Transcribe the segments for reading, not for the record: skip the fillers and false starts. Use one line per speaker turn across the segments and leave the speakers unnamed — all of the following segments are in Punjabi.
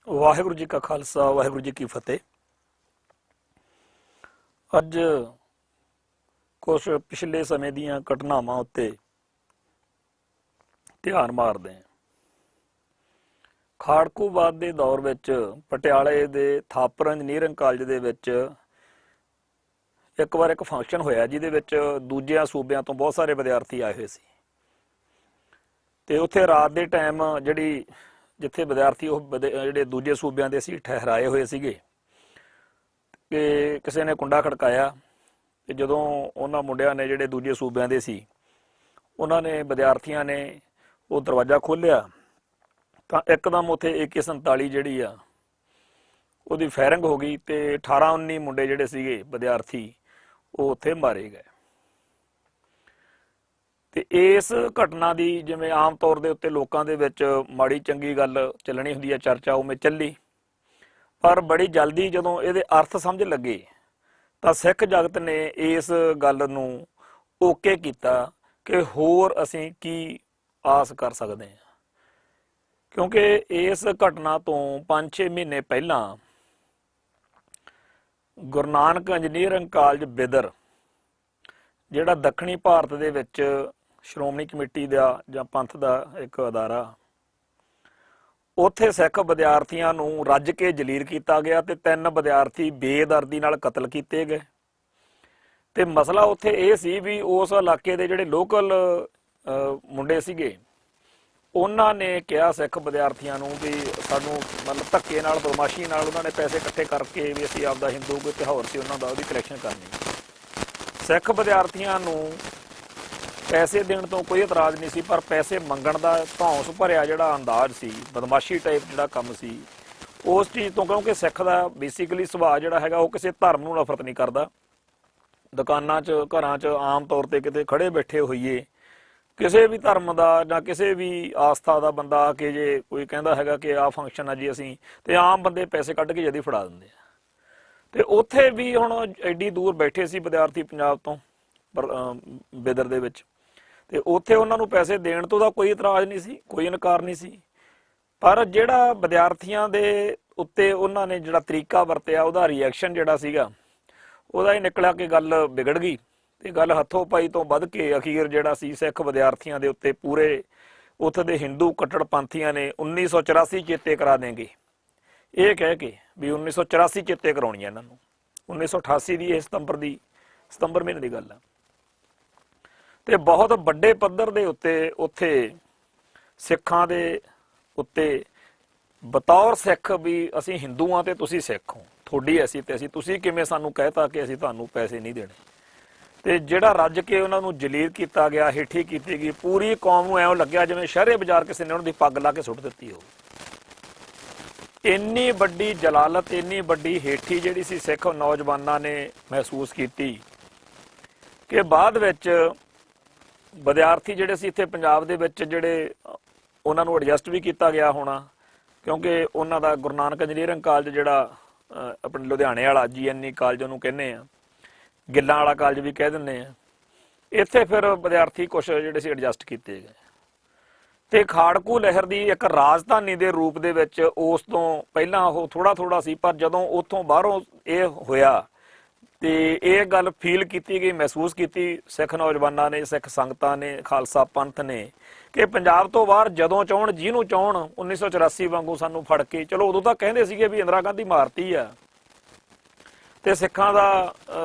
ਵਾਹਿਗੁਰੂ ਜੀ ਕਾ ਖਾਲਸਾ ਵਾਹਿਗੁਰੂ ਜੀ ਕੀ ਫਤਿਹ। ਅੱਜ ਕੁਝ ਪਿਛਲੇ ਸਮੇਂ ਦੀਆਂ ਘਟਨਾਵਾਂ ਉੱਤੇ ਧਿਆਨ ਮਾਰਦੇ ਹਾਂ। ਖਾੜਕੂਵਾਦ ਦੇ ਦੌਰ ਵਿੱਚ ਪਟਿਆਲੇ ਦੇ ਥਾਪਰ ਇੰਜੀਨੀਅਰਿੰਗ ਕਾਲਜ ਦੇ ਵਿੱਚ ਇੱਕ ਵਾਰ ਇੱਕ ਫੰਕਸ਼ਨ ਹੋਇਆ ਜਿਹਦੇ ਵਿੱਚ ਦੂਜਿਆਂ ਸੂਬਿਆਂ ਤੋਂ ਬਹੁਤ ਸਾਰੇ ਵਿਦਿਆਰਥੀ ਆਏ ਹੋਏ ਸੀ ਤੇ ਉੱਥੇ ਰਾਤ ਦੇ ਟਾਈਮ ਜਿੱਥੇ ਵਿਦਿਆਰਥੀ ਉਹ ਜਿਹੜੇ ਦੂਜੇ ਸੂਬਿਆਂ ਦੇ ਸੀ ਠਹਿਰਾਏ ਹੋਏ ਸੀਗੇ ਕਿ ਕਿਸੇ ਨੇ ਕੁੰਡਾ ਖੜਕਾਇਆ ਤੇ ਜਦੋਂ ਉਹਨਾਂ ਮੁੰਡਿਆਂ ਨੇ ਜਿਹੜੇ ਦੂਜੇ ਸੂਬਿਆਂ ਦੇ ਸੀ ਉਹਨਾਂ ਨੇ ਵਿਦਿਆਰਥੀਆਂ ਨੇ ਉਹ ਦਰਵਾਜ਼ਾ ਖੋਲ੍ਹਿਆ ਤਾਂ ਇੱਕਦਮ ਉੱਥੇ AK-47 ਜਿਹੜੀ ਆ ਉਹਦੀ ਫਾਇਰਿੰਗ ਹੋ ਗਈ ਤੇ 18-19 ਮੁੰਡੇ ਜਿਹੜੇ ਸੀਗੇ ਵਿਦਿਆਰਥੀ ਉਹ ਉੱਥੇ ਮਾਰੇ ਗਏ। ਤੇ ਇਸ ਘਟਨਾ ਦੀ ਜਿਵੇਂ ਆਮ ਤੌਰ ਦੇ ਉੱਤੇ ਲੋਕਾਂ ਦੇ ਵਿੱਚ ਮਾੜੀ ਚੰਗੀ ਗੱਲ ਚੱਲਣੀ ਹੁੰਦੀ ਹੈ, ਚਰਚਾ ਉਵੇਂ ਚੱਲੀ, ਪਰ ਬੜੀ ਜਲਦੀ ਜਦੋਂ ਇਹਦੇ ਅਰਥ ਸਮਝ ਲੱਗੇ ਤਾਂ ਸਿੱਖ ਜਗਤ ਨੇ ਇਸ ਗੱਲ ਨੂੰ ਓਕੇ ਕੀਤਾ ਕਿ ਹੋਰ ਅਸੀਂ ਕੀ ਆਸ ਕਰ ਸਕਦੇ ਹਾਂ। ਕਿਉਂਕਿ ਇਸ ਘਟਨਾ ਤੋਂ 5-6 ਮਹੀਨੇ ਪਹਿਲਾਂ ਗੁਰੂ ਨਾਨਕ ਇੰਜੀਨੀਅਰਿੰਗ ਕਾਲਜ ਬਿਦਰ ਜਿਹੜਾ ਦੱਖਣੀ ਭਾਰਤ ਦੇ ਵਿੱਚ ਸ਼੍ਰੋਮਣੀ ਕਮੇਟੀ ਦਾ ਜਾਂ ਪੰਥ ਦਾ ਇੱਕ ਅਦਾਰਾ, ਉੱਥੇ ਸਿੱਖ ਵਿਦਿਆਰਥੀਆਂ ਨੂੰ ਰੱਜ ਕੇ ਜਲੀਲ ਕੀਤਾ ਗਿਆ ਤੇ 3 ਵਿਦਿਆਰਥੀ ਬੇਦਰਦੀ ਨਾਲ ਕਤਲ ਕੀਤੇ ਗਏ। ਤੇ ਮਸਲਾ ਉੱਥੇ ਇਹ ਸੀ ਵੀ ਉਸ ਇਲਾਕੇ ਦੇ ਜਿਹੜੇ ਲੋਕਲ ਮੁੰਡੇ ਸੀਗੇ ਉਹਨਾਂ ਨੇ ਕਿਹਾ ਸਿੱਖ ਵਿਦਿਆਰਥੀਆਂ ਨੂੰ ਵੀ ਸਾਨੂੰ ਮਤਲਬ ਧੱਕੇ ਨਾਲ ਬਦਮਾਸ਼ੀ ਨਾਲ ਉਹਨਾਂ ਨੇ ਪੈਸੇ ਇਕੱਠੇ ਕਰਕੇ ਵੀ ਅਸੀਂ ਆਪਦਾ ਹਿੰਦੂ ਕੋਈ ਤਿਉਹਾਰ ਸੀ ਉਹਨਾਂ ਦਾ ਉਹਦੀ ਕਲੈਕਸ਼ਨ ਕਰਨੀ। ਸਿੱਖ ਵਿਦਿਆਰਥੀਆਂ ਨੂੰ ਪੈਸੇ ਦੇਣ ਤੋਂ ਕੋਈ ਇਤਰਾਜ਼ ਨਹੀਂ ਸੀ, ਪਰ ਪੈਸੇ ਮੰਗਣ ਦਾ ਧੌਂਸ ਭਰਿਆ ਜਿਹੜਾ ਅੰਦਾਜ਼ ਸੀ, ਬਦਮਾਸ਼ੀ ਟਾਈਪ ਜਿਹੜਾ ਕੰਮ ਸੀ, ਉਸ ਚੀਜ਼ ਤੋਂ, ਕਿਉਂਕਿ ਸਿੱਖ ਦਾ ਬੇਸਿਕਲੀ ਸੁਭਾਅ ਜਿਹੜਾ ਹੈਗਾ ਉਹ ਕਿਸੇ ਧਰਮ ਨੂੰ ਨਫ਼ਰਤ ਨਹੀਂ ਕਰਦਾ। ਦੁਕਾਨਾਂ 'ਚ ਘਰਾਂ 'ਚ ਆਮ ਤੌਰ 'ਤੇ ਕਿਤੇ ਖੜੇ ਬੈਠੇ ਹੋਈਏ ਕਿਸੇ ਵੀ ਧਰਮ ਦਾ ਜਾਂ ਕਿਸੇ ਵੀ ਆਸਥਾ ਦਾ ਬੰਦਾ ਆ ਕੇ ਜੇ ਕੋਈ ਕਹਿੰਦਾ ਹੈਗਾ ਕਿ ਆਹ ਫੰਕਸ਼ਨ ਆ ਜੀ ਅਸੀਂ, ਤੇ ਆਮ ਬੰਦੇ ਪੈਸੇ ਕੱਢ ਕੇ ਜਦੀ ਫੜਾ ਦਿੰਦੇ ਆ। ਤੇ ਉੱਥੇ ਵੀ ਹੁਣ ਐਡੀ ਦੂਰ ਬੈਠੇ ਸੀ ਵਿਦਿਆਰਥੀ ਪੰਜਾਬ ਤੋਂ ਬਿਦਰ ਦੇ ਵਿੱਚ, ਤੇ ਉੱਥੇ ਉਹਨਾਂ ਨੂੰ ਪੈਸੇ ਦੇਣ ਤੋਂ ਤਾਂ ਕੋਈ ਇਤਰਾਜ਼ ਨਹੀਂ ਸੀ, ਕੋਈ ਇਨਕਾਰ ਨਹੀਂ ਸੀ, ਪਰ ਜਿਹੜਾ ਵਿਦਿਆਰਥੀਆਂ ਦੇ ਉੱਤੇ ਉਹਨਾਂ ਨੇ ਜਿਹੜਾ ਤਰੀਕਾ ਵਰਤਿਆ ਉਹਦਾ ਰਿਐਕਸ਼ਨ ਜਿਹੜਾ ਸੀਗਾ ਉਹਦਾ ਹੀ ਨਿਕਲਿਆ ਕਿ ਗੱਲ ਵਿਗੜ ਗਈ ਤੇ ਗੱਲ ਹੱਥੋਂ ਪਾਈ ਤੋਂ ਵੱਧ ਕੇ ਅਖੀਰ ਜਿਹੜਾ ਸੀ ਸਿੱਖ ਵਿਦਿਆਰਥੀਆਂ ਦੇ ਉੱਤੇ ਪੂਰੇ ਉੱਥੇ ਦੇ ਹਿੰਦੂ ਕੱਟੜਪੰਥੀਆਂ ਨੇ 1984 ਚੇਤੇ ਕਰਾ ਦੇਂਗੇ ਇਹ ਕਹਿ ਕੇ ਵੀ 1984 ਚੇਤੇ ਕਰਾਉਣੀ ਹੈ ਇਹਨਾਂ ਨੂੰ। 1988 ਦੀ ਇਹ ਸਤੰਬਰ ਮਹੀਨੇ ਦੀ ਗੱਲ ਆ। ਤੇ ਬਹੁਤ ਵੱਡੇ ਪੱਧਰ ਦੇ ਉੱਤੇ ਉੱਥੇ ਸਿੱਖਾਂ ਦੇ ਉੱਤੇ ਬਤੌਰ ਸਿੱਖ ਵੀ ਅਸੀਂ ਹਿੰਦੂ ਹਾਂ ਤੇ ਤੁਸੀਂ ਸਿੱਖ ਹੋ, ਤੁਹਾਡੀ ਅਸੀਂ ਤੇ ਅਸੀਂ, ਤੁਸੀਂ ਕਿਵੇਂ ਸਾਨੂੰ ਕਹਿਤਾ ਕਿ ਅਸੀਂ ਤੁਹਾਨੂੰ ਪੈਸੇ ਨਹੀਂ ਦੇਣੇ। ਤੇ ਜਿਹੜਾ ਰੱਜ ਕੇ ਉਹਨਾਂ ਨੂੰ ਜਲੀਲ ਕੀਤਾ ਗਿਆ, ਹੇਠੀ ਕੀਤੀ ਗਈ, ਪੂਰੀ ਕੌਮ ਨੂੰ ਐਂ ਲੱਗਿਆ ਜਿਵੇਂ ਸ਼ਹਿਰੇ ਬਾਜ਼ਾਰ ਕਿਸੇ ਨੇ ਉਹਨਾਂ ਦੀ ਪੱਗ ਲਾ ਕੇ ਸੁੱਟ ਦਿੱਤੀ ਹੋਵੇ। ਇੰਨੀ ਵੱਡੀ ਜਲਾਲਤ, ਇੰਨੀ ਵੱਡੀ ਹੇਠੀ ਜਿਹੜੀ ਸੀ ਸਿੱਖ ਨੌਜਵਾਨਾਂ ਨੇ ਮਹਿਸੂਸ ਕੀਤੀ ਕਿ ਬਾਅਦ ਵਿੱਚ ਵਿਦਿਆਰਥੀ ਜਿਹੜੇ ਸੀ ਇੱਥੇ ਪੰਜਾਬ ਦੇ ਵਿੱਚ ਜਿਹੜੇ ਉਹਨਾਂ ਨੂੰ ਐਡਜਸਟ ਵੀ ਕੀਤਾ ਗਿਆ ਹੋਣਾ, ਕਿਉਂਕਿ ਉਹਨਾਂ ਦਾ ਗੁਰੂ ਨਾਨਕ ਇੰਜੀਨੀਅਰਿੰਗ ਕਾਲਜ ਜਿਹੜਾ ਆਪਣੇ ਲੁਧਿਆਣੇ ਵਾਲਾ GNE ਕਾਲਜ ਉਹਨੂੰ ਕਹਿੰਦੇ ਆ, ਗਿੱਲਾਂ ਵਾਲਾ ਕਾਲਜ ਵੀ ਕਹਿ ਦਿੰਦੇ ਆ, ਇੱਥੇ ਫਿਰ ਵਿਦਿਆਰਥੀ ਕੁਛ ਜਿਹੜੇ ਸੀ ਐਡਜਸਟ ਕੀਤੇ ਗਏ। ਤੇ ਖਾੜਕੂ ਲਹਿਰ ਦੀ ਇੱਕ ਰਾਜਧਾਨੀ ਦੇ ਰੂਪ ਦੇ ਵਿੱਚ ਉਸ ਤੋਂ ਪਹਿਲਾਂ ਉਹ ਥੋੜਾ ਸੀ, ਪਰ ਜਦੋਂ ਉੱਥੋਂ ਬਾਹਰੋਂ ਇਹ ਹੋਇਆ ਤੇ ਇਹ ਗੱਲ ਫੀਲ ਕੀਤੀ ਗਈ, ਮਹਿਸੂਸ ਕੀਤੀ ਸਿੱਖ ਨੌਜਵਾਨਾਂ ਨੇ, ਸਿੱਖ ਸੰਗਤਾਂ ਨੇ, ਖਾਲਸਾ ਪੰਥ ਨੇ ਕਿ ਪੰਜਾਬ ਤੋਂ ਬਾਹਰ ਜਦੋਂ ਚਾਹਣ ਜਿਹਨੂੰ ਚਾਹਣ 1984 ਵਾਂਗੂ ਸਾਨੂੰ ਫੜ ਕੇ, ਚਲੋ ਉਦੋਂ ਤਾਂ ਕਹਿੰਦੇ ਸੀਗੇ ਵੀ ਇੰਦਰਾ ਗਾਂਧੀ ਮਾਰਤੀ ਆ ਤੇ ਸਿੱਖਾਂ ਦਾ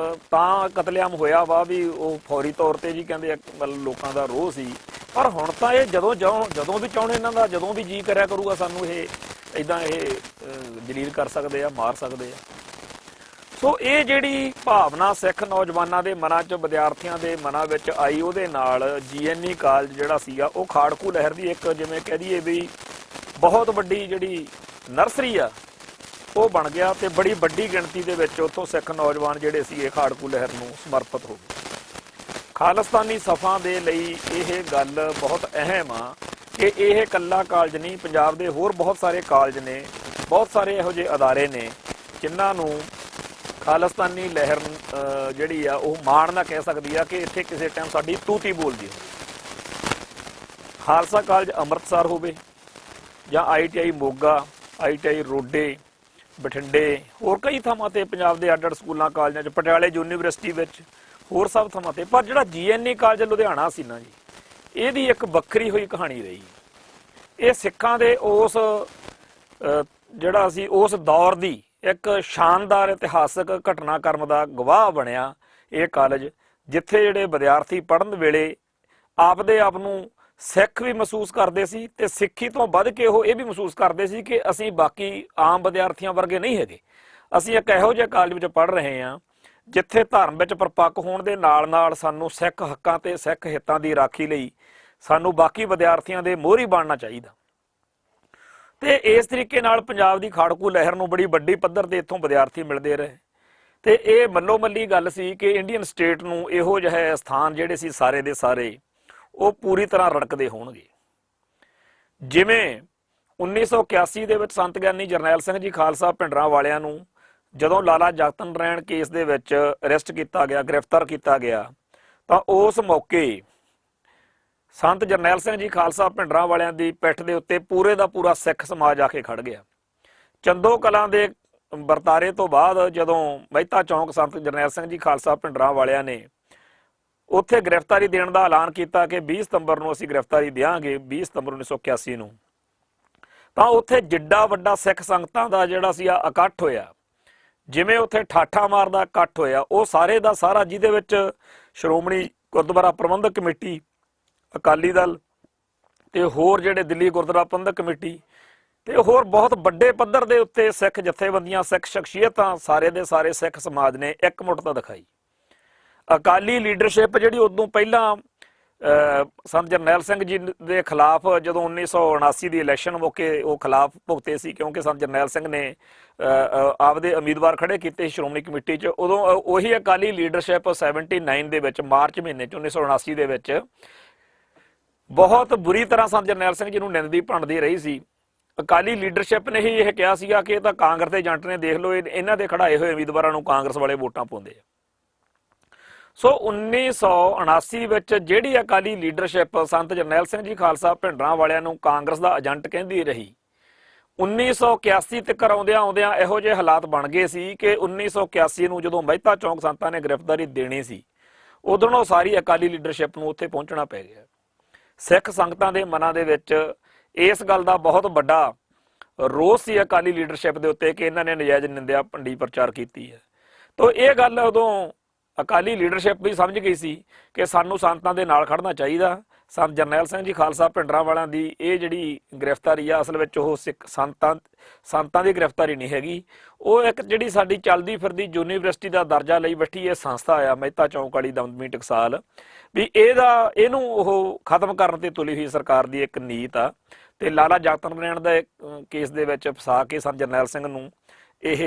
ਤਾਂ ਕਤਲੇਆਮ ਹੋਇਆ ਵਾ ਵੀ ਉਹ ਫੌਰੀ ਤੌਰ ਤੇ ਜੀ ਕਹਿੰਦੇ ਮਤਲਬ ਲੋਕਾਂ ਦਾ ਰੋਹ ਸੀ, ਪਰ ਹੁਣ ਤਾਂ ਇਹ ਜਦੋਂ ਵੀ ਚਾਹਣ ਇਹਨਾਂ ਦਾ ਜਦੋਂ ਵੀ ਜੀਅ ਕਰਿਆ ਕਰੂਗਾ ਸਾਨੂੰ ਇਹ ਇੱਦਾਂ ਇਹ ਜਲੀਲ ਕਰ ਸਕਦੇ ਆ, ਮਾਰ ਸਕਦੇ ਆ। ਸੋ ਇਹ ਜਿਹੜੀ ਭਾਵਨਾ ਸਿੱਖ ਨੌਜਵਾਨਾਂ ਦੇ ਮਨਾਂ 'ਚ, ਵਿਦਿਆਰਥੀਆਂ ਦੇ ਮਨਾਂ ਵਿੱਚ ਆਈ, ਉਹਦੇ ਨਾਲ GNE ਕਾਲਜ ਜਿਹੜਾ ਸੀਗਾ ਉਹ ਖਾੜਕੂ ਲਹਿਰ ਦੀ ਇੱਕ ਜਿਵੇਂ ਕਹਿ ਦਈਏ ਵੀ ਬਹੁਤ ਵੱਡੀ ਜਿਹੜੀ ਨਰਸਰੀ ਆ ਉਹ ਬਣ ਗਿਆ ਤੇ ਬੜੀ ਵੱਡੀ ਗਿਣਤੀ ਦੇ ਵਿੱਚ ਉੱਥੋਂ ਸਿੱਖ ਨੌਜਵਾਨ ਜਿਹੜੇ ਸੀ ਇਹ ਖਾੜਕੂ ਲਹਿਰ ਨੂੰ ਸਮਰਪਿਤ ਹੋ ਗਏ। ਖਾਲਿਸਤਾਨੀ ਸਫਾਂ ਦੇ ਲਈ ਇਹ ਗੱਲ ਬਹੁਤ ਅਹਿਮ ਆ ਕਿ ਇਹ ਇਕੱਲਾ ਕਾਲਜ ਨਹੀਂ, ਪੰਜਾਬ ਦੇ ਹੋਰ ਬਹੁਤ ਸਾਰੇ ਕਾਲਜ ਨੇ, ਬਹੁਤ ਸਾਰੇ ਇਹੋ ਜਿਹੇ ਅਦਾਰੇ ਨੇ ਜਿਨ੍ਹਾਂ ਨੂੰ ਖਾਲਿਸਤਾਨੀ ਲਹਿਰ ਜਿਹੜੀ ਆ ਉਹ ਮਾਣ ਨਾ ਕਹਿ ਸਕਦੀ ਆ ਕਿ ਇੱਥੇ ਕਿਸੇ ਟਾਈਮ ਸਾਡੀ ਤੂਤੀ ਬੋਲਦੀ ਹੋ। ਖਾਲਸਾ ਕਾਲਜ ਅੰਮ੍ਰਿਤਸਰ ਹੋਵੇ ਜਾਂ ITI ਮੋਗਾ ITI ਰੋਡੇ, ਬਠਿੰਡੇ, ਹੋਰ ਕਈ ਥਾਵਾਂ ਤੇ ਪੰਜਾਬ ਦੇ ਅੱਡ-ਅੱਡ ਸਕੂਲਾਂ ਕਾਲਜਾਂ 'ਚ, ਪਟਿਆਲੇ ਯੂਨੀਵਰਸਿਟੀ ਵਿੱਚ, ਹੋਰ ਸਭ ਥਾਵਾਂ ਤੇ। ਪਰ ਜਿਹੜਾ GNA ਕਾਲਜ ਲੁਧਿਆਣਾ ਸੀ ਨਾ ਜੀ, ਇਹਦੀ ਇੱਕ ਵੱਖਰੀ ਹੋਈ ਕਹਾਣੀ ਰਹੀ। ਇਹ ਸਿੱਖਾਂ ਦੇ ਉਸ ਜਿਹੜਾ ਸੀ ਉਸ ਦੌਰ ਦੀ ਇੱਕ ਸ਼ਾਨਦਾਰ ਇਤਿਹਾਸਕ ਘਟਨਾਕ੍ਰਮ ਦਾ ਗਵਾਹ ਬਣਿਆ ਇਹ ਕਾਲਜ, ਜਿੱਥੇ ਜਿਹੜੇ ਵਿਦਿਆਰਥੀ ਪੜ੍ਹਨ ਵੇਲੇ ਆਪਦੇ ਆਪ ਨੂੰ ਸਿੱਖ ਵੀ ਮਹਿਸੂਸ ਕਰਦੇ ਸੀ ਤੇ ਸਿੱਖੀ ਤੋਂ ਵੱਧ ਕੇ ਉਹ ਇਹ ਵੀ ਮਹਿਸੂਸ ਕਰਦੇ ਸੀ ਕਿ ਅਸੀਂ ਬਾਕੀ ਆਮ ਵਿਦਿਆਰਥੀਆਂ ਵਰਗੇ ਨਹੀਂ ਹੈਗੇ। ਅਸੀਂ ਇੱਕ ਇਹੋ ਜਿਹੇ ਕਾਲਜ ਵਿੱਚ ਪੜ੍ਹ ਰਹੇ ਹਾਂ ਜਿੱਥੇ ਧਰਮ ਵਿੱਚ ਪਰਪੱਕ ਹੋਣ ਦੇ ਨਾਲ ਨਾਲ ਸਾਨੂੰ ਸਿੱਖ ਹੱਕਾਂ ਤੇ ਸਿੱਖ ਹਿੱਤਾਂ ਦੀ ਰਾਖੀ ਲਈ ਸਾਨੂੰ ਬਾਕੀ ਵਿਦਿਆਰਥੀਆਂ ਦੇ ਮੋਹਰੀ ਬਣਨਾ ਚਾਹੀਦਾ। ਤੇ ਇਸ ਤਰੀਕੇ ਨਾਲ ਪੰਜਾਬ ਦੀ ਖਾੜਕੂ ਲਹਿਰ ਨੂੰ ਬੜੀ ਵੱਡੀ ਪੱਧਰ ਤੇ ਇੱਥੋਂ ਵਿਦਿਆਰਥੀ ਮਿਲਦੇ ਰਹੇ ਤੇ ਇਹ ਮੱਲੋ ਮੱਲੀ ਗੱਲ ਸੀ ਕਿ ਇੰਡੀਅਨ ਸਟੇਟ ਨੂੰ ਇਹੋ ਜਿਹੇ ਸਥਾਨ ਜਿਹੜੇ ਸੀ ਸਾਰੇ ਦੇ ਸਾਰੇ ਉਹ ਪੂਰੀ ਤਰ੍ਹਾਂ ਰੜਕਦੇ ਹੋਣਗੇ। ਜਿਵੇਂ 1981 ਦੇ ਵਿੱਚ ਸੰਤ ਗਿਆਨੀ ਜਰਨੈਲ ਸਿੰਘ ਜੀ ਖਾਲਸਾ ਭਿੰਡਰਾਂ ਵਾਲਿਆਂ ਨੂੰ ਜਦੋਂ ਲਾਲਾ ਜਗਤ ਨਾਰਾਇਣ ਕੇਸ ਦੇ ਵਿੱਚ ਅਰੈਸਟ ਕੀਤਾ ਗਿਆ, ਗ੍ਰਿਫਤਾਰ ਕੀਤਾ ਗਿਆ, ਤਾਂ ਉਸ ਮੌਕੇ ਸੰਤ ਜਰਨੈਲ ਸਿੰਘ ਜੀ ਖਾਲਸਾ ਭਿੰਡਰਾਂ ਵਾਲਿਆਂ ਦੀ ਪਿੱਠ ਦੇ ਉੱਤੇ ਪੂਰੇ ਦਾ ਪੂਰਾ ਸਿੱਖ ਸਮਾਜ ਆ ਕੇ ਖੜ ਗਿਆ। ਚੰਦੋ ਕਲਾਂ ਦੇ ਵਰਤਾਰੇ ਤੋਂ ਬਾਅਦ ਜਦੋਂ ਮਹਿਤਾ ਚੌਂਕ ਸੰਤ ਜਰਨੈਲ ਸਿੰਘ ਜੀ ਖਾਲਸਾ ਭਿੰਡਰਾਂ ਵਾਲਿਆਂ ਨੇ ਉੱਥੇ ਗ੍ਰਿਫਤਾਰੀ ਦੇਣ ਦਾ ਐਲਾਨ ਕੀਤਾ ਕਿ 20 ਸਤੰਬਰ ਨੂੰ ਅਸੀਂ ਗ੍ਰਿਫਤਾਰੀ ਦਿਆਂਗੇ, 20 ਸਤੰਬਰ 1981 ਨੂੰ, ਤਾਂ ਉੱਥੇ ਜਿੱਡਾ ਵੱਡਾ ਸਿੱਖ ਸੰਗਤਾਂ ਦਾ ਜਿਹੜਾ ਸੀ ਇਕੱਠ ਹੋਇਆ, ਜਿਵੇਂ ਉੱਥੇ ਠਾਠਾ ਮਾਰਦਾ ਇਕੱਠ ਹੋਇਆ, ਉਹ ਸਾਰੇ ਦਾ ਸਾਰਾ, ਜਿਹਦੇ ਵਿੱਚ ਸ਼੍ਰੋਮਣੀ ਗੁਰਦੁਆਰਾ ਪ੍ਰਬੰਧਕ ਕਮੇਟੀ, ਅਕਾਲੀ ਦਲ ਤੇ ਹੋਰ ਜਿਹੜੇ ਦਿੱਲੀ ਗੁਰਦੁਆਰਾ ਪ੍ਰਬੰਧਕ ਕਮੇਟੀ ਤੇ ਹੋਰ ਬਹੁਤ ਵੱਡੇ ਪੱਧਰ ਦੇ ਉੱਤੇ ਸਿੱਖ ਜਥੇਬੰਦੀਆਂ, ਸਿੱਖ ਸ਼ਖਸੀਅਤਾਂ, ਸਾਰੇ ਦੇ ਸਾਰੇ ਸਿੱਖ ਸਮਾਜ ਨੇ ਇਕਮੁੱਠਤਾ ਦਿਖਾਈ। ਅਕਾਲੀ ਲੀਡਰਸ਼ਿਪ ਜਿਹੜੀ ਉਦੋਂ ਪਹਿਲਾਂ ਸੰਤ ਜਰਨੈਲ ਸਿੰਘ ਜੀ ਦੇ ਖਿਲਾਫ ਜਦੋਂ 1979 ਦੀ ਇਲੈਕਸ਼ਨ ਮੌਕੇ ਉਹ ਖਿਲਾਫ ਭੁਗਤੇ ਸੀ, ਕਿਉਂਕਿ ਸੰਤ ਜਰਨੈਲ ਸਿੰਘ ਨੇ ਆਪਦੇ ਉਮੀਦਵਾਰ ਖੜੇ ਕੀਤੇ ਸ਼੍ਰੋਮਣੀ ਕਮੇਟੀ 'ਚ, ਉਦੋਂ ਉਹੀ ਅਕਾਲੀ ਲੀਡਰਸ਼ਿਪ 79 ਦੇ ਵਿੱਚ ਮਾਰਚ ਮਹੀਨੇ 'ਚ 1979 ਦੇ ਵਿੱਚ ਬਹੁਤ ਬੁਰੀ ਤਰ੍ਹਾਂ ਸੰਤ ਜਰਨੈਲ ਸਿੰਘ ਜੀ ਨੂੰ ਨਿੰਦਦੀ ਭੰਡਦੀ ਰਹੀ ਸੀ। ਅਕਾਲੀ ਲੀਡਰਸ਼ਿਪ ਨੇ ਹੀ ਇਹ ਕਿਹਾ ਸੀਗਾ ਕਿ ਇਹ ਤਾਂ ਕਾਂਗਰਸ ਦੇ ਏਜੰਟ ਨੇ, ਦੇਖ ਲਓ ਇਹਨਾਂ ਦੇ ਖੜਾਏ ਹੋਏ ਉਮੀਦਵਾਰਾਂ ਨੂੰ ਕਾਂਗਰਸ ਵਾਲੇ ਵੋਟਾਂ ਪਾਉਂਦੇ ਆ। ਸੋ 1979 ਵਿੱਚ ਜਿਹੜੀ ਅਕਾਲੀ ਲੀਡਰਸ਼ਿਪ ਸੰਤ ਜਰਨੈਲ ਸਿੰਘ ਜੀ ਖਾਲਸਾ ਭਿੰਡਰਾਂ ਵਾਲਿਆਂ ਨੂੰ ਕਾਂਗਰਸ ਦਾ ਏਜੰਟ ਕਹਿੰਦੀ ਰਹੀ, 1981 ਤੱਕ ਆਉਂਦਿਆਂ ਇਹੋ ਜਿਹੇ ਹਾਲਾਤ ਬਣ ਗਏ ਸੀ ਕਿ 1981 ਨੂੰ ਜਦੋਂ ਮਹਿਤਾ ਚੌਂਕ ਸੰਤਾਂ ਨੇ ਗ੍ਰਿਫਤਾਰੀ ਦੇਣੀ ਸੀ, ਉਦੋਂ ਸਾਰੀ ਅਕਾਲੀ ਲੀਡਰਸ਼ਿਪ ਨੂੰ ਉੱਥੇ ਪਹੁੰਚਣਾ ਪੈ ਗਿਆ। ਸਿੱਖ ਸੰਗਤਾਂ ਦੇ ਮਨਾਂ ਦੇ ਵਿੱਚ ਇਸ ਗੱਲ ਦਾ ਬਹੁਤ ਵੱਡਾ ਰੋਸ ਸੀ ਅਕਾਲੀ ਲੀਡਰਸ਼ਿਪ ਦੇ ਉੱਤੇ ਕਿ ਇਹਨਾਂ ਨੇ ਨਜਾਇਜ਼ ਨਿੰਦਿਆ ਭੰਡੀ ਪ੍ਰਚਾਰ ਕੀਤੀ ਹੈ। ਤਾਂ ਇਹ ਗੱਲ ਉਦੋਂ ਅਕਾਲੀ ਲੀਡਰਸ਼ਿਪ ਵੀ ਸਮਝ ਗਈ ਸੀ ਕਿ ਸਾਨੂੰ ਸੰਤਾਂ ਦੇ ਨਾਲ ਖੜਨਾ ਚਾਹੀਦਾ। ਸੰਤ ਜਰਨੈਲ ਸਿੰਘ ਜੀ ਖਾਲਸਾ ਭਿੰਡਰਾਂ ਵਾਲਿਆਂ ਦੀ ਇਹ ਜਿਹੜੀ ਗ੍ਰਿਫਤਾਰੀ ਆ, ਅਸਲ ਵਿੱਚ ਉਹ ਸਿੱਖ ਸੰਤਾਂ ਦੀ ਗ੍ਰਿਫਤਾਰੀ ਨਹੀਂ ਹੈਗੀ, ਉਹ ਇੱਕ ਜਿਹੜੀ ਸਾਡੀ ਚੱਲਦੀ ਫਿਰਦੀ ਯੂਨੀਵਰਸਿਟੀ ਦਾ ਦਰਜਾ ਲਈ ਬੈਠੀ ਇਹ ਸੰਸਥਾ ਆ ਮਹਿਤਾ ਚੌਂਕ ਵਾਲੀ ਦਮਦਮੀ ਟਕਸਾਲ, ਵੀ ਇਹਨੂੰ ਉਹ ਖਤਮ ਕਰਨ ਤੇ ਤੁਲੀ ਹੋਈ ਸਰਕਾਰ ਦੀ ਇੱਕ ਨੀਤ ਆ। ਤੇ ਲਾਲਾ ਜਗਤ ਨਾਰਾਇਣ ਦਾ ਕੇਸ ਦੇ ਵਿੱਚ ਫਸਾ ਕੇ ਸੰਤ ਜਰਨੈਲ ਸਿੰਘ ਨੂੰ ਇਹ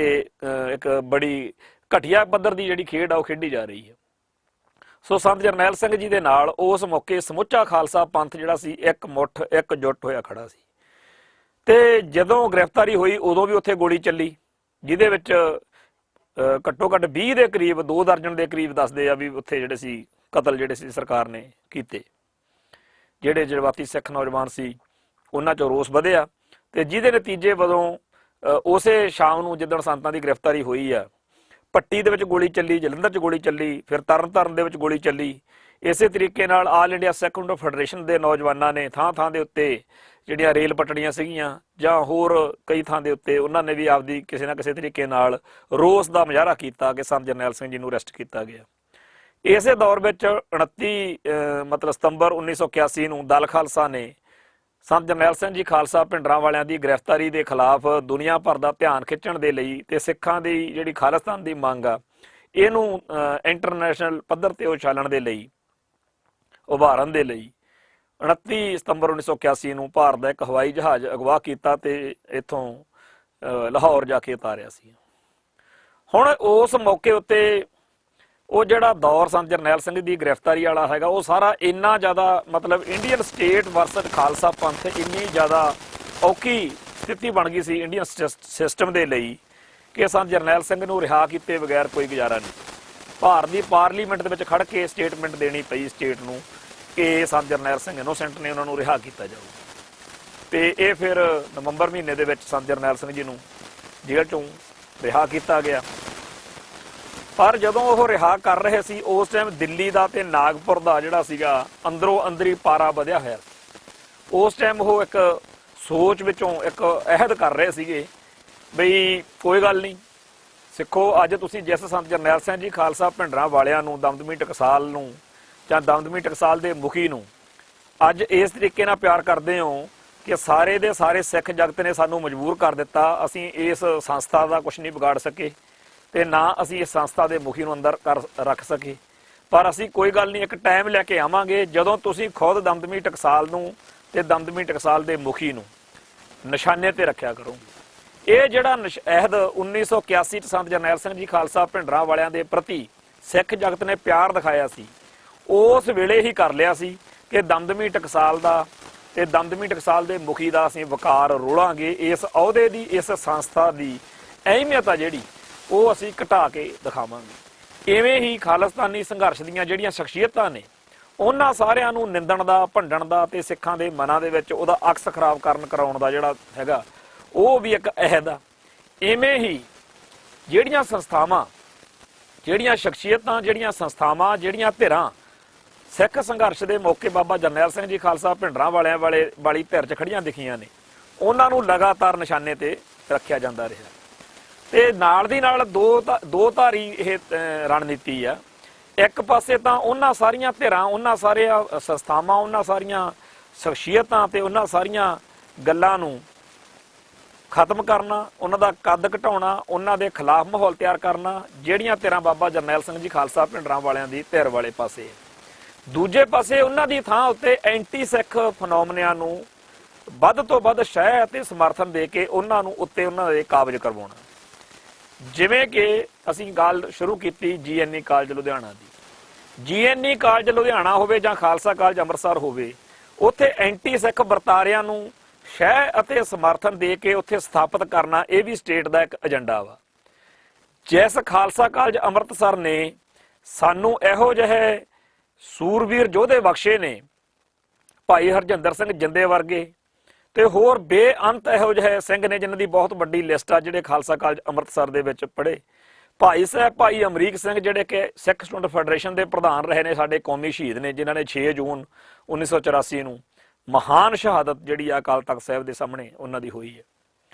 ਇੱਕ ਬੜੀ ਘਟੀਆ ਪੱਧਰ ਦੀ ਜਿਹੜੀ ਖੇਡ ਆ ਉਹ ਖੇਡੀ ਜਾ ਰਹੀ ਹੈ। ਸੋ ਸੰਤ ਜਰਨੈਲ ਸਿੰਘ ਜੀ ਦੇ ਨਾਲ ਉਸ ਮੌਕੇ ਸਮੁੱਚਾ ਖਾਲਸਾ ਪੰਥ ਜਿਹੜਾ ਸੀ ਇੱਕ ਮੁੱਠ ਇਕਜੁੱਟ ਹੋਇਆ ਖੜਾ ਸੀ। ਤੇ ਜਦੋਂ ਗ੍ਰਿਫਤਾਰੀ ਹੋਈ ਉਦੋਂ ਵੀ ਉੱਥੇ ਗੋਲੀ ਚੱਲੀ, ਜਿਹਦੇ ਵਿੱਚ ਘੱਟੋ ਘੱਟ 20 ਦੇ ਕਰੀਬ, 2 ਦਰਜਨ ਦੇ ਕਰੀਬ ਦੱਸਦੇ ਆ ਵੀ ਉੱਥੇ ਜਿਹੜੇ ਸੀ ਕਤਲ ਜਿਹੜੇ ਸੀ ਸਰਕਾਰ ਨੇ ਕੀਤੇ। ਜਿਹੜੇ ਜਜ਼ਬਾਤੀ ਸਿੱਖ ਨੌਜਵਾਨ ਸੀ ਉਹਨਾਂ 'ਚੋਂ ਰੋਸ ਵਧਿਆ ਤੇ ਜਿਹਦੇ ਨਤੀਜੇ ਵਜੋਂ ਉਸੇ ਸ਼ਾਮ ਨੂੰ ਜਿੱਦਣ ਸੰਤਾਂ ਦੀ ਗ੍ਰਿਫਤਾਰੀ ਹੋਈ ਆ, ਪੱਟੀ ਦੇ ਵਿੱਚ ਗੋਲੀ ਚੱਲੀ, ਜਲੰਧਰ 'ਚ ਗੋਲੀ ਚੱਲੀ, ਫਿਰ ਤਰਨਤਾਰਨ ਦੇ ਵਿੱਚ ਗੋਲੀ ਚੱਲੀ। ਇਸੇ ਤਰੀਕੇ ਨਾਲ ਆਲ ਇੰਡੀਆ ਸਿੱਖ ਫੈਡਰੇਸ਼ਨ ਦੇ ਨੌਜਵਾਨਾਂ ਨੇ ਥਾਂ ਥਾਂ ਦੇ ਉੱਤੇ ਜਿਹੜੀਆਂ ਰੇਲ ਪਟੜੀਆਂ ਸੀਗੀਆਂ ਜਾਂ ਹੋਰ ਕਈ ਥਾਂ ਦੇ ਉੱਤੇ ਉਹਨਾਂ ਨੇ ਵੀ ਆਪਦੀ ਕਿਸੇ ਨਾ ਕਿਸੇ ਤਰੀਕੇ ਨਾਲ ਰੋਸ ਦਾ ਮੁਜ਼ਾਹਰਾ ਕੀਤਾ ਕਿ ਸੰਤ ਜਰਨੈਲ ਸਿੰਘ ਜੀ ਨੂੰ ਅਰੈਸਟ ਕੀਤਾ ਗਿਆ। ਇਸੇ ਦੌਰ ਵਿੱਚ 29 ਸਤੰਬਰ 1981 ਨੂੰ ਦਲ ਖਾਲਸਾ ਨੇ ਸੰਤ ਜਰਨੈਲ ਸਿੰਘ ਜੀ ਖਾਲਸਾ ਭਿੰਡਰਾਂ ਵਾਲਿਆਂ ਦੀ ਗ੍ਰਿਫਤਾਰੀ ਦੇ ਖਿਲਾਫ ਦੁਨੀਆ ਭਰ ਦਾ ਧਿਆਨ ਖਿੱਚਣ ਦੇ ਲਈ ਤੇ ਸਿੱਖਾਂ ਦੀ ਜਿਹੜੀ ਖਾਲਿਸਤਾਨ ਦੀ ਮੰਗ ਆ ਇਹਨੂੰ ਇੰਟਰਨੈਸ਼ਨਲ ਪੱਧਰ ਤੇ ਉਛਾਲਣ ਦੇ ਲਈ, ਉਭਾਰਨ ਦੇ ਲਈ 29 ਸਤੰਬਰ 1981 ਨੂੰ ਭਾਰਤ ਦਾ ਇੱਕ ਹਵਾਈ ਜਹਾਜ਼ ਅਗਵਾ ਕੀਤਾ ਤੇ ਇੱਥੋਂ ਲਾਹੌਰ ਜਾ ਕੇ ਉਤਾਰਿਆ ਸੀ। ਹੁਣ ਉਸ ਮੌਕੇ ਉੱਤੇ ਉਹ ਜਿਹੜਾ ਦੌਰ ਸੰਤ ਜਰਨੈਲ ਸਿੰਘ ਦੀ ਗ੍ਰਿਫਤਾਰੀ ਵਾਲਾ ਹੈਗਾ, ਉਹ ਸਾਰਾ ਇੰਨਾ ਜ਼ਿਆਦਾ ਇੰਡੀਅਨ ਸਟੇਟ ਵਰਸਸ ਖਾਲਸਾ ਪੰਥ ਇੰਨੀ ਜ਼ਿਆਦਾ ਔਖੀ ਸਥਿਤੀ ਬਣ ਗਈ ਸੀ ਇੰਡੀਅਨ ਸਿਸਟਮ ਦੇ ਲਈ ਕਿ ਸੰਤ ਜਰਨੈਲ ਸਿੰਘ ਨੂੰ ਰਿਹਾ ਕੀਤੇ ਬਗੈਰ ਕੋਈ ਗੁਜ਼ਾਰਾ ਨਹੀਂ। ਭਾਰਤ ਦੀ ਪਾਰਲੀਮੈਂਟ ਦੇ ਵਿੱਚ ਖੜ ਕੇ ਸਟੇਟਮੈਂਟ ਦੇਣੀ ਪਈ ਸਟੇਟ ਨੂੰ ਕਿ ਸੰਤ ਜਰਨੈਲ ਸਿੰਘ ਇਨੋਸੈਂਟ ਨੇ, ਉਹਨਾਂ ਨੂੰ ਰਿਹਾ ਕੀਤਾ ਜਾਊ। ਤੇ ਇਹ ਫਿਰ ਨਵੰਬਰ ਮਹੀਨੇ ਦੇ ਵਿੱਚ ਸੰਤ ਜਰਨੈਲ ਸਿੰਘ ਜੀ ਨੂੰ ਜੇਲ੍ਹ ਚੋਂ ਰਿਹਾ ਕੀਤਾ ਗਿਆ। ਪਰ ਜਦੋਂ ਉਹ ਰਿਹਾ ਕਰ ਰਹੇ ਸੀ ਉਸ ਟਾਈਮ ਦਿੱਲੀ ਦਾ ਤੇ ਨਾਗਪੁਰ ਦਾ ਜਿਹੜਾ ਸੀਗਾ ਅੰਦਰੋਂ ਅੰਦਰੀ ਪਾਰਾ ਵਧਿਆ ਹੋਇਆ। ਉਸ ਟਾਈਮ ਉਹ ਇੱਕ ਸੋਚ ਵਿੱਚੋਂ ਇੱਕ ਅਹਿਦ ਕਰ ਰਹੇ ਸੀਗੇ ਬਈ ਕੋਈ ਗੱਲ ਨਹੀਂ ਸਿੱਖੋ, ਅੱਜ ਤੁਸੀਂ ਜਿਸ ਸੰਤ ਜਰਨੈਲ ਸਿੰਘ ਜੀ ਖਾਲਸਾ ਭਿੰਡਰਾਂ ਵਾਲਿਆਂ ਨੂੰ, ਦਮਦਮੀ ਟਕਸਾਲ ਨੂੰ ਜਾਂ ਦਮਦਮੀ ਟਕਸਾਲ ਦੇ ਮੁਖੀ ਨੂੰ ਅੱਜ ਇਸ ਤਰੀਕੇ ਨਾਲ ਪਿਆਰ ਕਰਦੇ ਹੋ ਕਿ ਸਾਰੇ ਦੇ ਸਾਰੇ ਸਿੱਖ ਜਗਤ ਨੇ ਸਾਨੂੰ ਮਜਬੂਰ ਕਰ ਦਿੱਤਾ, ਅਸੀਂ ਇਸ ਸੰਸਥਾ ਦਾ ਕੁਝ ਨਹੀਂ ਵਿਗਾੜ ਸਕੇ ਤੇ ਨਾ ਅਸੀਂ ਇਸ ਸੰਸਥਾ ਦੇ ਮੁਖੀ ਨੂੰ ਅੰਦਰ ਰੱਖ ਸਕੇ। ਪਰ ਅਸੀਂ ਕੋਈ ਗੱਲ ਨਹੀਂ, ਇੱਕ ਟਾਈਮ ਲੈ ਕੇ ਆਵਾਂਗੇ ਜਦੋਂ ਤੁਸੀਂ ਖੁਦ ਦਮਦਮੀ ਟਕਸਾਲ ਨੂੰ ਤੇ ਦਮਦਮੀ ਟਕਸਾਲ ਦੇ ਮੁਖੀ ਨੂੰ ਨਿਸ਼ਾਨੇ ਤੇ ਰੱਖਿਆ ਕਰੋ। ਇਹ ਜਿਹੜਾ ਅਹਿਦ 1981 ਚ ਸੰਤ ਜਰਨੈਲ ਸਿੰਘ ਜੀ ਖਾਲਸਾ ਭਿੰਡਰਾਂ ਵਾਲਿਆਂ ਦੇ ਪ੍ਰਤੀ ਸਿੱਖ ਜਗਤ ਨੇ ਪਿਆਰ ਦਿਖਾਇਆ ਸੀ, ਉਸ ਵੇਲੇ ਹੀ ਕਰ ਲਿਆ ਸੀ ਕਿ ਦਮਦਮੀ ਟਕਸਾਲ ਦਾ ਤੇ ਦਮਦਮੀ ਟਕਸਾਲ ਦੇ ਮੁਖੀ ਦਾ ਅਸੀਂ ਵਕਾਰ ਰੋਲਾਂਗੇ। ਇਸ ਅਹੁਦੇ ਦੀ, ਇਸ ਸੰਸਥਾ ਦੀ ਅਹਿਮੀਅਤ ਆ ਜਿਹੜੀ ਉਹ ਅਸੀਂ ਘਟਾ ਕੇ ਦਿਖਾਵਾਂਗੇ। ਇਵੇਂ ਹੀ ਖਾਲਿਸਤਾਨੀ ਸੰਘਰਸ਼ ਦੀਆਂ ਜਿਹੜੀਆਂ ਸ਼ਖਸੀਅਤਾਂ ਨੇ ਉਹਨਾਂ ਸਾਰਿਆਂ ਨੂੰ ਨਿੰਦਣ ਦਾ, ਭੰਡਣ ਦਾ ਤੇ ਸਿੱਖਾਂ ਦੇ ਮਨਾਂ ਦੇ ਵਿੱਚ ਉਹਦਾ ਅਕਸ ਖਰਾਬ ਕਰਾਉਣ ਦਾ ਜਿਹੜਾ ਹੈਗਾ ਉਹ ਵੀ ਇੱਕ ਅਹਿਦ ਆ। ਇਵੇਂ ਹੀ ਜਿਹੜੀਆਂ ਸੰਸਥਾਵਾਂ, ਜਿਹੜੀਆਂ ਸ਼ਖਸੀਅਤਾਂ, ਜਿਹੜੀਆਂ ਸੰਸਥਾਵਾਂ, ਜਿਹੜੀਆਂ ਧਿਰਾਂ ਸਿੱਖ ਸੰਘਰਸ਼ ਦੇ ਮੌਕੇ ਬਾਬਾ ਜਰਨੈਲ ਸਿੰਘ ਜੀ ਖਾਲਸਾ ਭਿੰਡਰਾਂ ਵਾਲੀ ਧਿਰ 'ਚ ਖੜੀਆਂ ਦਿਖੀਆਂ ਨੇ, ਉਹਨਾਂ ਨੂੰ ਲਗਾਤਾਰ ਨਿਸ਼ਾਨੇ ਤੇ ਰੱਖਿਆ ਜਾਂਦਾ ਰਿਹਾ। ਤੇ ਨਾਲ ਦੀ ਨਾਲ ਦੋ ਧਾਰੀ ਇਹ ਰਣਨੀਤੀ ਆ। ਇੱਕ ਪਾਸੇ ਤਾਂ ਉਹਨਾਂ ਸਾਰੀਆਂ ਧਿਰਾਂ, ਉਹਨਾਂ ਸਾਰੇ ਸੰਸਥਾਵਾਂ, ਉਹਨਾਂ ਸਾਰੀਆਂ ਸ਼ਖਸੀਅਤਾਂ ਤੇ ਉਹਨਾਂ ਸਾਰੀਆਂ ਗੱਲਾਂ ਨੂੰ ਖਤਮ ਕਰਨਾ, ਉਹਨਾਂ ਦਾ ਕੱਦ ਘਟਾਉਣਾ, ਉਹਨਾਂ ਦੇ ਖਿਲਾਫ ਮਾਹੌਲ ਤਿਆਰ ਕਰਨਾ, ਜਿਹੜੀਆਂ ਧਿਰਾਂ ਬਾਬਾ ਜਰਨੈਲ ਸਿੰਘ ਜੀ ਖਾਲਸਾ ਭਿੰਡਰਾਂ ਵਾਲਿਆਂ ਦੀ ਧਿਰ ਵਾਲੇ ਪਾਸੇ। ਦੂਜੇ ਪਾਸੇ ਉਹਨਾਂ ਦੀ ਥਾਂ ਉੱਤੇ ਐਂਟੀ ਸਿੱਖ ਫਨੋਮਨਿਆਂ ਨੂੰ ਵੱਧ ਤੋਂ ਵੱਧ ਸ਼ਹਿ ਅਤੇ ਸਮਰਥਨ ਦੇ ਕੇ ਉਹਨਾਂ ਨੂੰ ਉੱਤੇ ਉਹਨਾਂ ਦੇ ਕਾਬਜ਼ ਕਰਵਾਉਣਾ। ਜਿਵੇਂ ਕਿ ਅਸੀਂ ਗੱਲ ਸ਼ੁਰੂ ਕੀਤੀ GNE ਕਾਲਜ ਲੁਧਿਆਣਾ ਦੀ। GNE ਕਾਲਜ ਲੁਧਿਆਣਾ ਹੋਵੇ ਜਾਂ ਖਾਲਸਾ ਕਾਲਜ ਅੰਮ੍ਰਿਤਸਰ ਹੋਵੇ, ਉੱਥੇ ਐਂਟੀ ਸਿੱਖ ਵਰਤਾਰਿਆਂ ਨੂੰ ਸ਼ਹਿ ਅਤੇ ਸਮਰਥਨ ਦੇ ਕੇ ਉੱਥੇ ਸਥਾਪਿਤ ਕਰਨਾ, ਇਹ ਵੀ ਸਟੇਟ ਦਾ ਇੱਕ ਏਜੰਡਾ ਵਾ। ਜਿਸ ਖਾਲਸਾ ਕਾਲਜ ਅੰਮ੍ਰਿਤਸਰ ਨੇ ਸਾਨੂੰ ਇਹੋ ਜਿਹੇ ਸੂਰਵੀਰ ਯੋਧੇ ਬਖਸ਼ੇ ਨੇ, ਭਾਈ ਹਰਜਿੰਦਰ ਸਿੰਘ ਜਿੰਦੇ ਵਰਗੇ ਤੇ ਹੋਰ ਬੇਅੰਤ ਇਹੋ ਜਿਹੇ ਸਿੰਘ ਨੇ ਜਿਨ੍ਹਾਂ ਦੀ ਬਹੁਤ ਵੱਡੀ ਲਿਸਟ ਆ ਜਿਹੜੇ ਖਾਲਸਾ ਕਾਲਜ ਅੰਮ੍ਰਿਤਸਰ ਦੇ ਵਿੱਚ ਪੜ੍ਹੇ। ਭਾਈ ਸਾਹਿਬ ਭਾਈ ਅਮਰੀਕ ਸਿੰਘ ਜਿਹੜੇ ਕਿ ਸਿੱਖ ਸਟੂਡੈਂਟ ਫੈਡਰੇਸ਼ਨ ਦੇ ਪ੍ਰਧਾਨ ਰਹੇ ਨੇ, ਸਾਡੇ ਕੌਮੀ ਸ਼ਹੀਦ ਨੇ, ਜਿਨ੍ਹਾਂ ਨੇ 6 ਜੂਨ 1984 ਨੂੰ ਮਹਾਨ ਸ਼ਹਾਦਤ ਜਿਹੜੀ ਆ ਅਕਾਲ ਤਖਤ ਸਾਹਿਬ ਦੇ ਸਾਹਮਣੇ ਉਹਨਾਂ ਦੀ ਹੋਈ ਹੈ।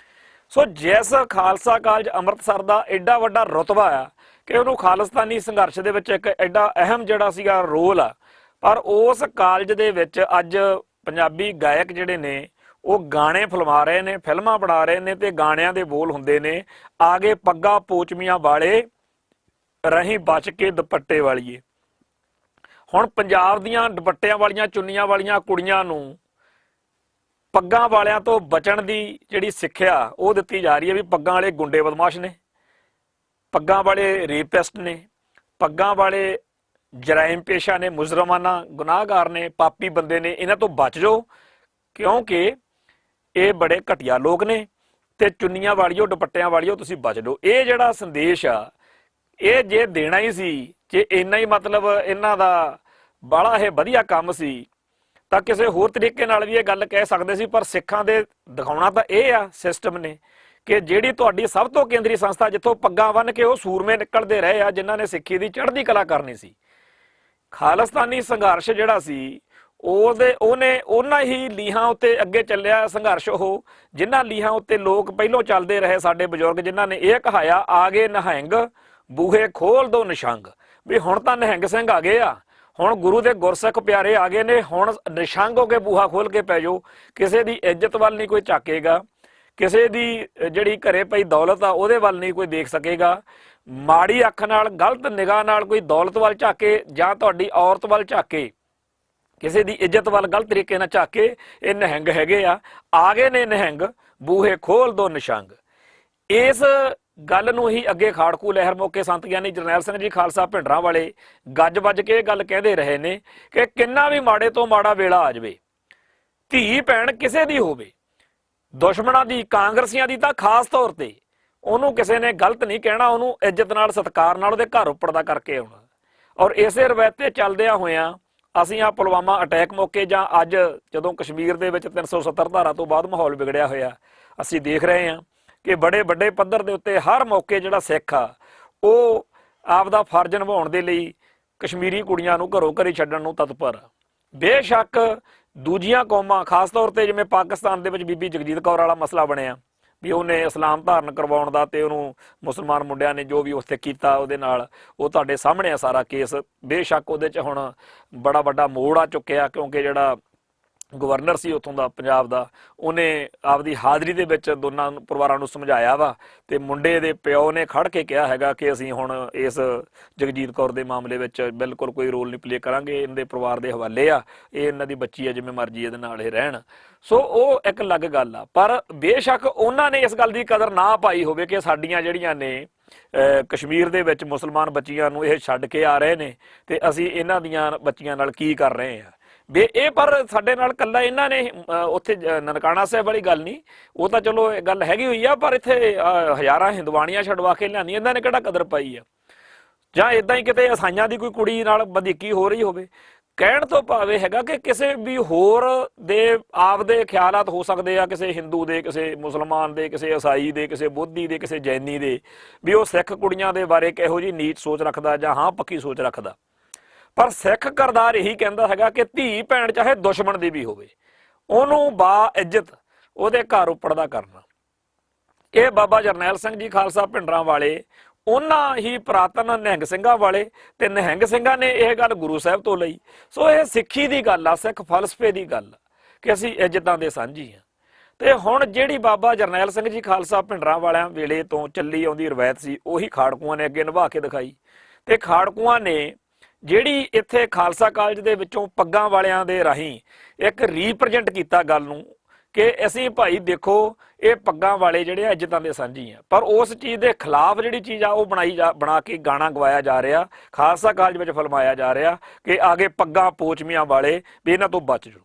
ਸੋ ਜਿਸ ਖਾਲਸਾ ਕਾਲਜ ਅੰਮ੍ਰਿਤਸਰ ਦਾ ਐਡਾ ਵੱਡਾ ਰੁਤਬਾ ਆ ਕਿ ਉਹਨੂੰ ਖਾਲਿਸਤਾਨੀ ਸੰਘਰਸ਼ ਦੇ ਵਿੱਚ ਇੱਕ ਐਡਾ ਅਹਿਮ ਜਿਹੜਾ ਸੀਗਾ ਰੋਲ ਆ, ਪਰ ਉਸ ਕਾਲਜ ਦੇ ਵਿੱਚ ਅੱਜ ਪੰਜਾਬੀ ਗਾਇਕ ਜਿਹੜੇ ਨੇ ਉਹ ਗਾਣੇ ਫਿਲਮਾ ਰਹੇ ਨੇ, ਫਿਲਮਾਂ ਬਣਾ ਰਹੇ ਨੇ ਤੇ ਗਾਣਿਆਂ ਦੇ ਬੋਲ ਹੁੰਦੇ ਨੇ, ਆਗੇ ਪੱਗਾਂ ਪੋਚਮੀਆਂ ਵਾਲੇ ਰਹੀ ਬਚ ਕੇ ਦੁਪੱਟੇ ਵਾਲੀਏ। ਹੁਣ ਪੰਜਾਬ ਦੀਆਂ ਦੁਪੱਟਿਆਂ ਵਾਲੀਆਂ, ਚੁੰਨੀਆਂ ਵਾਲੀਆਂ ਕੁੜੀਆਂ ਨੂੰ ਪੱਗਾਂ ਵਾਲਿਆਂ ਤੋਂ ਬਚਣ ਦੀ ਜਿਹੜੀ ਸਿੱਖਿਆ ਉਹ ਦਿੱਤੀ ਜਾ ਰਹੀ ਹੈ ਵੀ ਪੱਗਾਂ ਵਾਲੇ ਗੁੰਡੇ ਬਦਮਾਸ਼ ਨੇ, ਪੱਗਾਂ ਵਾਲੇ ਰੇਪਿਸਟ ਨੇ, ਪੱਗਾਂ ਵਾਲੇ ਜਰਾਇਮ ਪੇਸ਼ਾ ਨੇ, ਮੁਜਰਮਾਨਾ ਗੁਨਾਹਗਾਰ ਨੇ, ਪਾਪੀ ਬੰਦੇ ਨੇ, ਇਹਨਾਂ ਤੋਂ ਬਚ ਜਾਓ ਕਿਉਂਕਿ ਇਹ ਬੜੇ ਘਟੀਆ ਲੋਕ ਨੇ ਤੇ ਚੁੰਨੀਆਂ ਵਾਲੀਓ, ਦੁਪੱਟਿਆਂ ਵਾਲੀਓ ਤੁਸੀਂ ਬਚ ਲਓ। ਇਹ ਜਿਹੜਾ ਸੰਦੇਸ਼ ਆ ਇਹ ਜੇ ਦੇਣਾ ਹੀ ਸੀ, ਜੇ ਇੰਨਾ ਹੀ ਮਤਲਬ ਇਹਨਾਂ ਦਾ ਬੜਾ ਇਹ ਵਧੀਆ ਕੰਮ ਸੀ ਤਾਂ ਕਿਸੇ ਹੋਰ ਤਰੀਕੇ ਨਾਲ ਵੀ ਇਹ ਗੱਲ ਕਹਿ ਸਕਦੇ ਸੀ। ਪਰ ਸਿੱਖਾਂ ਦੇ ਦਿਖਾਉਣਾ ਤਾਂ ਇਹ ਆ ਸਿਸਟਮ ਨੇ ਕਿ ਜਿਹੜੀ ਤੁਹਾਡੀ ਸਭ ਤੋਂ ਕੇਂਦਰੀ ਸੰਸਥਾ ਜਿੱਥੋਂ ਪੱਗਾਂ ਬੰਨ੍ਹ ਕੇ ਉਹ ਸੂਰਮੇ ਨਿਕਲਦੇ ਰਹੇ ਆ ਜਿਨ੍ਹਾਂ ਨੇ ਸਿੱਖੀ ਦੀ ਚੜ੍ਹਦੀ ਕਲਾ ਕਰਨੀ ਸੀ। ਖਾਲਿਸਤਾਨੀ ਸੰਘਰਸ਼ ਜਿਹੜਾ ਸੀ ਉਹਨੇ ਉਹਨਾਂ ਹੀ ਲੀਹਾਂ ਉੱਤੇ ਅੱਗੇ ਚੱਲਿਆ ਸੰਘਰਸ਼, ਉਹ ਜਿਨ੍ਹਾਂ ਲੀਹਾਂ ਉੱਤੇ ਲੋਕ ਪਹਿਲੋਂ ਚੱਲਦੇ ਰਹੇ ਸਾਡੇ ਬਜ਼ੁਰਗ, ਜਿਨ੍ਹਾਂ ਨੇ ਇਹ ਕਹਾਇਆ ਆਗੇ ਨਿਹੰਗ ਬੂਹੇ ਖੋਲ ਦੋ ਨਿਸ਼ੰਗ, ਵੀ ਹੁਣ ਤਾਂ ਨਿਹੰਗ ਸਿੰਘ ਆ ਗਏ ਆ, ਹੁਣ ਗੁਰੂ ਦੇ ਗੁਰਸਿੱਖ ਪਿਆਰੇ ਆ ਗਏ ਨੇ, ਹੁਣ ਨਿਸ਼ੰਗ ਹੋ ਕੇ ਬੂਹਾ ਖੋਲ ਕੇ ਪੈ ਜਾਓ। ਕਿਸੇ ਦੀ ਇੱਜ਼ਤ ਵੱਲ ਨਹੀਂ ਕੋਈ ਝਾਕੇਗਾ, ਕਿਸੇ ਦੀ ਜਿਹੜੀ ਘਰੇ ਪਈ ਦੌਲਤ ਆ ਉਹਦੇ ਵੱਲ ਨਹੀਂ ਕੋਈ ਦੇਖ ਸਕੇਗਾ। ਮਾੜੀ ਅੱਖ ਨਾਲ, ਗਲਤ ਨਿਗਾਹ ਨਾਲ ਕੋਈ ਦੌਲਤ ਵੱਲ ਝਾਕੇ ਜਾਂ ਤੁਹਾਡੀ ਔਰਤ ਵੱਲ ਝਾਕੇ, ਕਿਸੇ ਦੀ ਇੱਜ਼ਤ ਵੱਲ ਗਲਤ ਤਰੀਕੇ ਨਾਲ ਝਾਕੇ, ਇਹ ਨਿਹੰਗ ਹੈਗੇ ਆ ਗਏ ਨੇ ਨਿਹੰਗ ਬੂਹੇ ਖੋਲ ਦੋ ਨਿਸ਼ੰਗ। ਇਸ ਗੱਲ ਨੂੰ ਹੀ ਅੱਗੇ ਖਾੜਕੂ ਲਹਿਰ ਮੌਕੇ ਸੰਤ ਗਿਆਨੀ ਜਰਨੈਲ ਸਿੰਘ ਜੀ ਖਾਲਸਾ ਭਿੰਡਰਾਂ ਵਾਲੇ ਗੱਜ ਵੱਜ ਕੇ ਇਹ ਗੱਲ ਕਹਿੰਦੇ ਰਹੇ ਨੇ ਕਿ ਕਿੰਨਾ ਵੀ ਮਾੜੇ ਤੋਂ ਮਾੜਾ ਵੇਲਾ ਆ ਜਾਵੇ, ਧੀ ਭੈਣ ਕਿਸੇ ਦੀ ਹੋਵੇ, ਦੁਸ਼ਮਣਾਂ ਦੀ, ਕਾਂਗਰਸੀਆਂ ਦੀ ਤਾਂ ਖਾਸ ਤੌਰ ਤੇ, ਉਹਨੂੰ ਕਿਸੇ ਨੇ ਗਲਤ ਨਹੀਂ ਕਹਿਣਾ, ਉਹਨੂੰ ਇੱਜ਼ਤ ਨਾਲ ਸਤਿਕਾਰ ਨਾਲ ਉਹਦੇ ਘਰ ਉੱਪਰ ਦਾ ਕਰਕੇ ਆਉਣਾ। ਔਰ ਇਸੇ ਰਵਾਇਤ ਤੇ ਚੱਲਦਿਆਂ ਹੋਇਆਂ ਅਸੀਂ ਆ ਪੁਲਵਾਮਾ ਅਟੈਕ ਮੌਕੇ ਜਾਂ ਅੱਜ ਜਦੋਂ ਕਸ਼ਮੀਰ ਦੇ ਵਿੱਚ 370 ਧਾਰਾ ਤੋਂ ਬਾਅਦ ਮਾਹੌਲ ਵਿਗੜਿਆ ਹੋਇਆ ਅਸੀਂ ਦੇਖ ਰਹੇ ਹਾਂ ਕਿ ਬੜੇ ਵੱਡੇ ਪੱਧਰ ਦੇ ਉੱਤੇ ਹਰ ਮੌਕੇ ਜਿਹੜਾ ਸਿੱਖ ਆ ਉਹ ਆਪਦਾ ਫਰਜ਼ ਨਿਭਾਉਣ ਦੇ ਲਈ ਕਸ਼ਮੀਰੀ ਕੁੜੀਆਂ ਨੂੰ ਘਰੋਂ ਘਰੀ ਛੱਡਣ ਨੂੰ ਤਤਪਰ ਆ। ਬੇਸ਼ੱਕ ਦੂਜੀਆਂ ਕੌਮਾਂ ਖਾਸ ਤੌਰ ਤੇ ਜਿਵੇਂ ਪਾਕਿਸਤਾਨ ਦੇ ਵਿੱਚ ਬੀਬੀ ਜਗਜੀਤ ਕੌਰ ਵਾਲਾ ਮਸਲਾ ਬਣਿਆ ਵੀ ਉਹਨੇ ਇਸਲਾਮ ਧਾਰਨ ਕਰਵਾਉਣ ਦਾ ਤੇ ਉਹਨੂੰ ਮੁਸਲਮਾਨ ਮੁੰਡਿਆਂ ਨੇ ਜੋ ਵੀ ਉਸ ਤੇ ਕੀਤਾ ਉਹਦੇ ਨਾਲ, ਉਹ ਤੁਹਾਡੇ ਸਾਹਮਣੇ ਆ ਸਾਰਾ ਕੇਸ। ਬੇਸ਼ੱਕ ਉਹਦੇ 'ਚ ਹੁਣ ਬੜਾ ਵੱਡਾ ਮੋੜ ਆ ਚੁੱਕਿਆ ਕਿਉਂਕਿ ਜਿਹੜਾ ਗਵਰਨਰ ਸੀ ਉੱਥੋਂ ਦਾ ਪੰਜਾਬ ਦਾ, ਉਹਨੇ ਆਪਦੀ ਹਾਜ਼ਰੀ ਦੇ ਵਿੱਚ ਦੋਨਾਂ ਪਰਿਵਾਰਾਂ ਨੂੰ ਸਮਝਾਇਆ ਵਾ ਤੇ ਮੁੰਡੇ ਦੇ ਪਿਓ ਨੇ ਖੜ ਕੇ ਕਿਹਾ ਹੈਗਾ ਕਿ ਅਸੀਂ ਹੁਣ ਇਸ ਜਗਜੀਤ ਕੌਰ ਦੇ ਮਾਮਲੇ ਵਿੱਚ ਬਿਲਕੁਲ ਕੋਈ ਰੋਲ ਨਹੀਂ ਪਲੇ ਕਰਾਂਗੇ, ਇਹਦੇ ਪਰਿਵਾਰ ਦੇ ਹਵਾਲੇ ਆ, ਇਹ ਇਹਨਾਂ ਦੀ ਬੱਚੀ ਆ, ਜਿਵੇਂ ਮਰਜ਼ੀ ਇਹਦੇ ਨਾਲ ਇਹ ਰਹਿਣ। ਸੋ ਉਹ ਇੱਕ ਅਲੱਗ ਗੱਲ ਆ, ਪਰ ਬੇਸ਼ੱਕ ਉਹਨਾਂ ਨੇ ਇਸ ਗੱਲ ਦੀ ਕਦਰ ਨਾ ਪਾਈ ਹੋਵੇ ਕਿ ਸਾਡੀਆਂ ਜਿਹੜੀਆਂ ਨੇ ਕਸ਼ਮੀਰ ਦੇ ਵਿੱਚ ਮੁਸਲਮਾਨ ਬੱਚੀਆਂ ਨੂੰ ਇਹ ਛੱਡ ਕੇ ਆ ਰਹੇ ਨੇ ਤੇ ਅਸੀਂ ਇਹਨਾਂ ਦੀਆਂ ਬੱਚੀਆਂ ਨਾਲ ਕੀ ਕਰ ਰਹੇ ਆ ਵੀ ਇਹ। ਪਰ ਸਾਡੇ ਨਾਲ ਕੱਲਾ ਇਹਨਾਂ ਨੇ ਉੱਥੇ ਨਨਕਾਣਾ ਸਾਹਿਬ ਵਾਲੀ ਗੱਲ ਨਹੀਂ, ਉਹ ਤਾਂ ਚਲੋ ਗੱਲ ਹੈਗੀ ਹੋਈ ਆ, ਪਰ ਇੱਥੇ ਹਜ਼ਾਰਾਂ ਹਿੰਦਵਾਣੀਆਂ ਛਡਵਾ ਕੇ ਲਿਆਂਦੀਆਂ, ਇਹਨਾਂ ਨੇ ਕਿਹੜਾ ਕਦਰ ਪਾਈ ਆ? ਜਾਂ ਇਦਾਂ ਹੀ ਕਿਤੇ ਈਸਾਈਆਂ ਦੀ ਕੋਈ ਕੁੜੀ ਨਾਲ ਵਧੀਕੀ ਹੋ ਰਹੀ ਹੋਵੇ। ਕਹਿਣ ਤੋਂ ਭਾਵੇਂ ਹੈਗਾ ਕਿ ਕਿਸੇ ਵੀ ਹੋਰ ਦੇ ਆਪਦੇ ਖਿਆਲਾਤ ਹੋ ਸਕਦੇ ਆ, ਕਿਸੇ ਹਿੰਦੂ ਦੇ, ਕਿਸੇ ਮੁਸਲਮਾਨ ਦੇ, ਕਿਸੇ ਈਸਾਈ ਦੇ, ਕਿਸੇ ਬੋਧੀ ਦੇ, ਕਿਸੇ ਜੈਨੀ ਦੇ, ਵੀ ਉਹ ਸਿੱਖ ਕੁੜੀਆਂ ਦੇ ਬਾਰੇ ਕਿਹੋ ਜਿਹੀ ਨੀਚ ਸੋਚ ਰੱਖਦਾ ਜਾਂ ਹਾਂ ਪੱਕੀ ਸੋਚ ਰੱਖਦਾ। ਪਰ ਸਿੱਖ ਕਰਦਾਰ ਇਹੀ ਕਹਿੰਦਾ ਹੈਗਾ ਕਿ ਧੀ ਭੈਣ ਚਾਹੇ ਦੁਸ਼ਮਣ ਦੀ ਵੀ ਹੋਵੇ, ਉਹਨੂੰ ਬਾ ਇੱਜ਼ਤ ਉਹਦੇ ਘਰ ਉੱਪੜਦਾ ਕਰਨਾ। ਇਹ ਬਾਬਾ ਜਰਨੈਲ ਸਿੰਘ ਜੀ ਖਾਲਸਾ ਭਿੰਡਰਾਂ ਵਾਲੇ, ਉਹਨਾਂ ਹੀ ਪੁਰਾਤਨ ਨਿਹੰਗ ਸਿੰਘਾਂ ਵਾਲੇ ਤੇ ਨਿਹੰਗ ਸਿੰਘਾਂ ਨੇ ਇਹ ਗੱਲ ਗੁਰੂ ਸਾਹਿਬ ਤੋਂ ਲਈ। ਸੋ ਇਹ ਸਿੱਖੀ ਦੀ ਗੱਲ ਆ, ਸਿੱਖ ਫਲਸਫੇ ਦੀ ਗੱਲ ਆ ਕਿ ਅਸੀਂ ਇੱਜ਼ਤਾਂ ਦੇ ਸਾਂਝੀ ਆ। ਤੇ ਹੁਣ ਜਿਹੜੀ ਬਾਬਾ ਜਰਨੈਲ ਸਿੰਘ ਜੀ ਖਾਲਸਾ ਭਿੰਡਰਾਂ ਵਾਲਿਆਂ ਵੇਲੇ ਤੋਂ ਚੱਲੀ ਆਉਂਦੀ ਰਵਾਇਤ ਸੀ, ਉਹੀ ਖਾੜਕੂਆਂ ਨੇ ਅੱਗੇ ਨਿਭਾ ਕੇ ਦਿਖਾਈ। ਤੇ ਖਾੜਕੂਆਂ ਨੇ ਜਿਹੜੀ ਇੱਥੇ ਖਾਲਸਾ ਕਾਲਜ ਦੇ ਵਿੱਚੋਂ ਪੱਗਾਂ ਵਾਲਿਆਂ ਦੇ ਰਾਹੀਂ ਇੱਕ ਰੀਪ੍ਰਜੈਂਟ ਕੀਤਾ ਗੱਲ ਨੂੰ ਕਿ ਅਸੀਂ ਭਾਈ ਦੇਖੋ ਇਹ ਪੱਗਾਂ ਵਾਲੇ ਜਿਹੜੇ ਇੱਜ਼ਤਾਂ ਦੇ ਸਾਂਝੀ ਆ, ਪਰ ਉਸ ਚੀਜ਼ ਦੇ ਖਿਲਾਫ ਜਿਹੜੀ ਚੀਜ਼ ਆ ਉਹ ਬਣਾ ਕੇ ਗਾਣਾ ਗਵਾਇਆ ਜਾ ਰਿਹਾ, ਖਾਲਸਾ ਕਾਲਜ ਵਿੱਚ ਫਿਲਮਾਇਆ ਜਾ ਰਿਹਾ ਕਿ ਆਗੇ ਪੱਗਾਂ ਪੋਚਮੀਆਂ ਵਾਲੇ ਵੀ ਇਹਨਾਂ ਤੋਂ ਬਚ ਜਾਓ।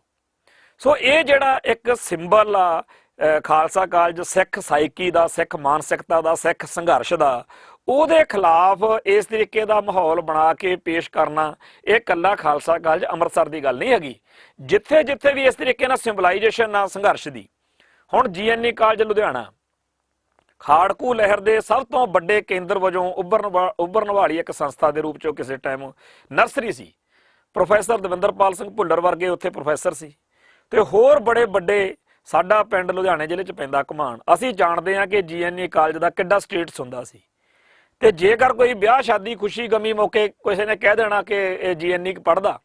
ਸੋ ਇਹ ਜਿਹੜਾ ਇੱਕ ਸਿੰਬਲ ਆ ਖਾਲਸਾ ਕਾਲਜ ਸਿੱਖ ਸਾਈਕੀ ਦਾ, ਸਿੱਖ ਮਾਨਸਿਕਤਾ ਦਾ, ਸਿੱਖ ਸੰਘਰਸ਼ ਦਾ, ਉਹਦੇ ਖਿਲਾਫ ਇਸ ਤਰੀਕੇ ਦਾ ਮਾਹੌਲ ਬਣਾ ਕੇ ਪੇਸ਼ ਕਰਨਾ, ਇਹ ਇਕੱਲਾ ਖਾਲਸਾ ਕਾਲਜ ਅੰਮ੍ਰਿਤਸਰ ਦੀ ਗੱਲ ਨਹੀਂ ਹੈਗੀ। ਜਿੱਥੇ ਜਿੱਥੇ ਵੀ ਇਸ ਤਰੀਕੇ ਨਾਲ ਸਿੰਬਲਾਈਜੇਸ਼ਨ ਆ ਸੰਘਰਸ਼ ਦੀ, ਹੁਣ GNE ਕਾਲਜ ਲੁਧਿਆਣਾ ਖਾੜਕੂ ਲਹਿਰ ਦੇ ਸਭ ਤੋਂ ਵੱਡੇ ਕੇਂਦਰ ਵਜੋਂ ਉੱਭਰਨ ਵਾਲੀ ਇੱਕ ਸੰਸਥਾ ਦੇ ਰੂਪ 'ਚੋਂ ਕਿਸੇ ਟਾਈਮ ਨਰਸਰੀ ਸੀ। ਪ੍ਰੋਫੈਸਰ ਦਵਿੰਦਰਪਾਲ ਸਿੰਘ ਭੁੱਲਰ ਵਰਗੇ ਉੱਥੇ ਪ੍ਰੋਫੈਸਰ ਸੀ ਤੇ ਹੋਰ ਬੜੇ ਵੱਡੇ। ਸਾਡਾ ਪਿੰਡ ਲੁਧਿਆਣੇ ਜ਼ਿਲ੍ਹੇ 'ਚ ਪੈਂਦਾ ਘਮਾਣ, ਅਸੀਂ ਜਾਣਦੇ ਹਾਂ ਕਿ GNE ਕਾਲਜ ਦਾ ਕਿੱਡਾ ਸਟੇਟਸ ਹੁੰਦਾ ਸੀ। ਤੇ ਜੇਕਰ ਕੋਈ ਵਿਆਹ ਸ਼ਾਦੀ ਖੁਸ਼ੀ ਗਮੀ ਮੌਕੇ ਕਿਸੇ ਨੇ ਕਹਿ ਦੇਣਾ ਕਿ ਇਹ GNE ਪੜ੍ਹਦਾ,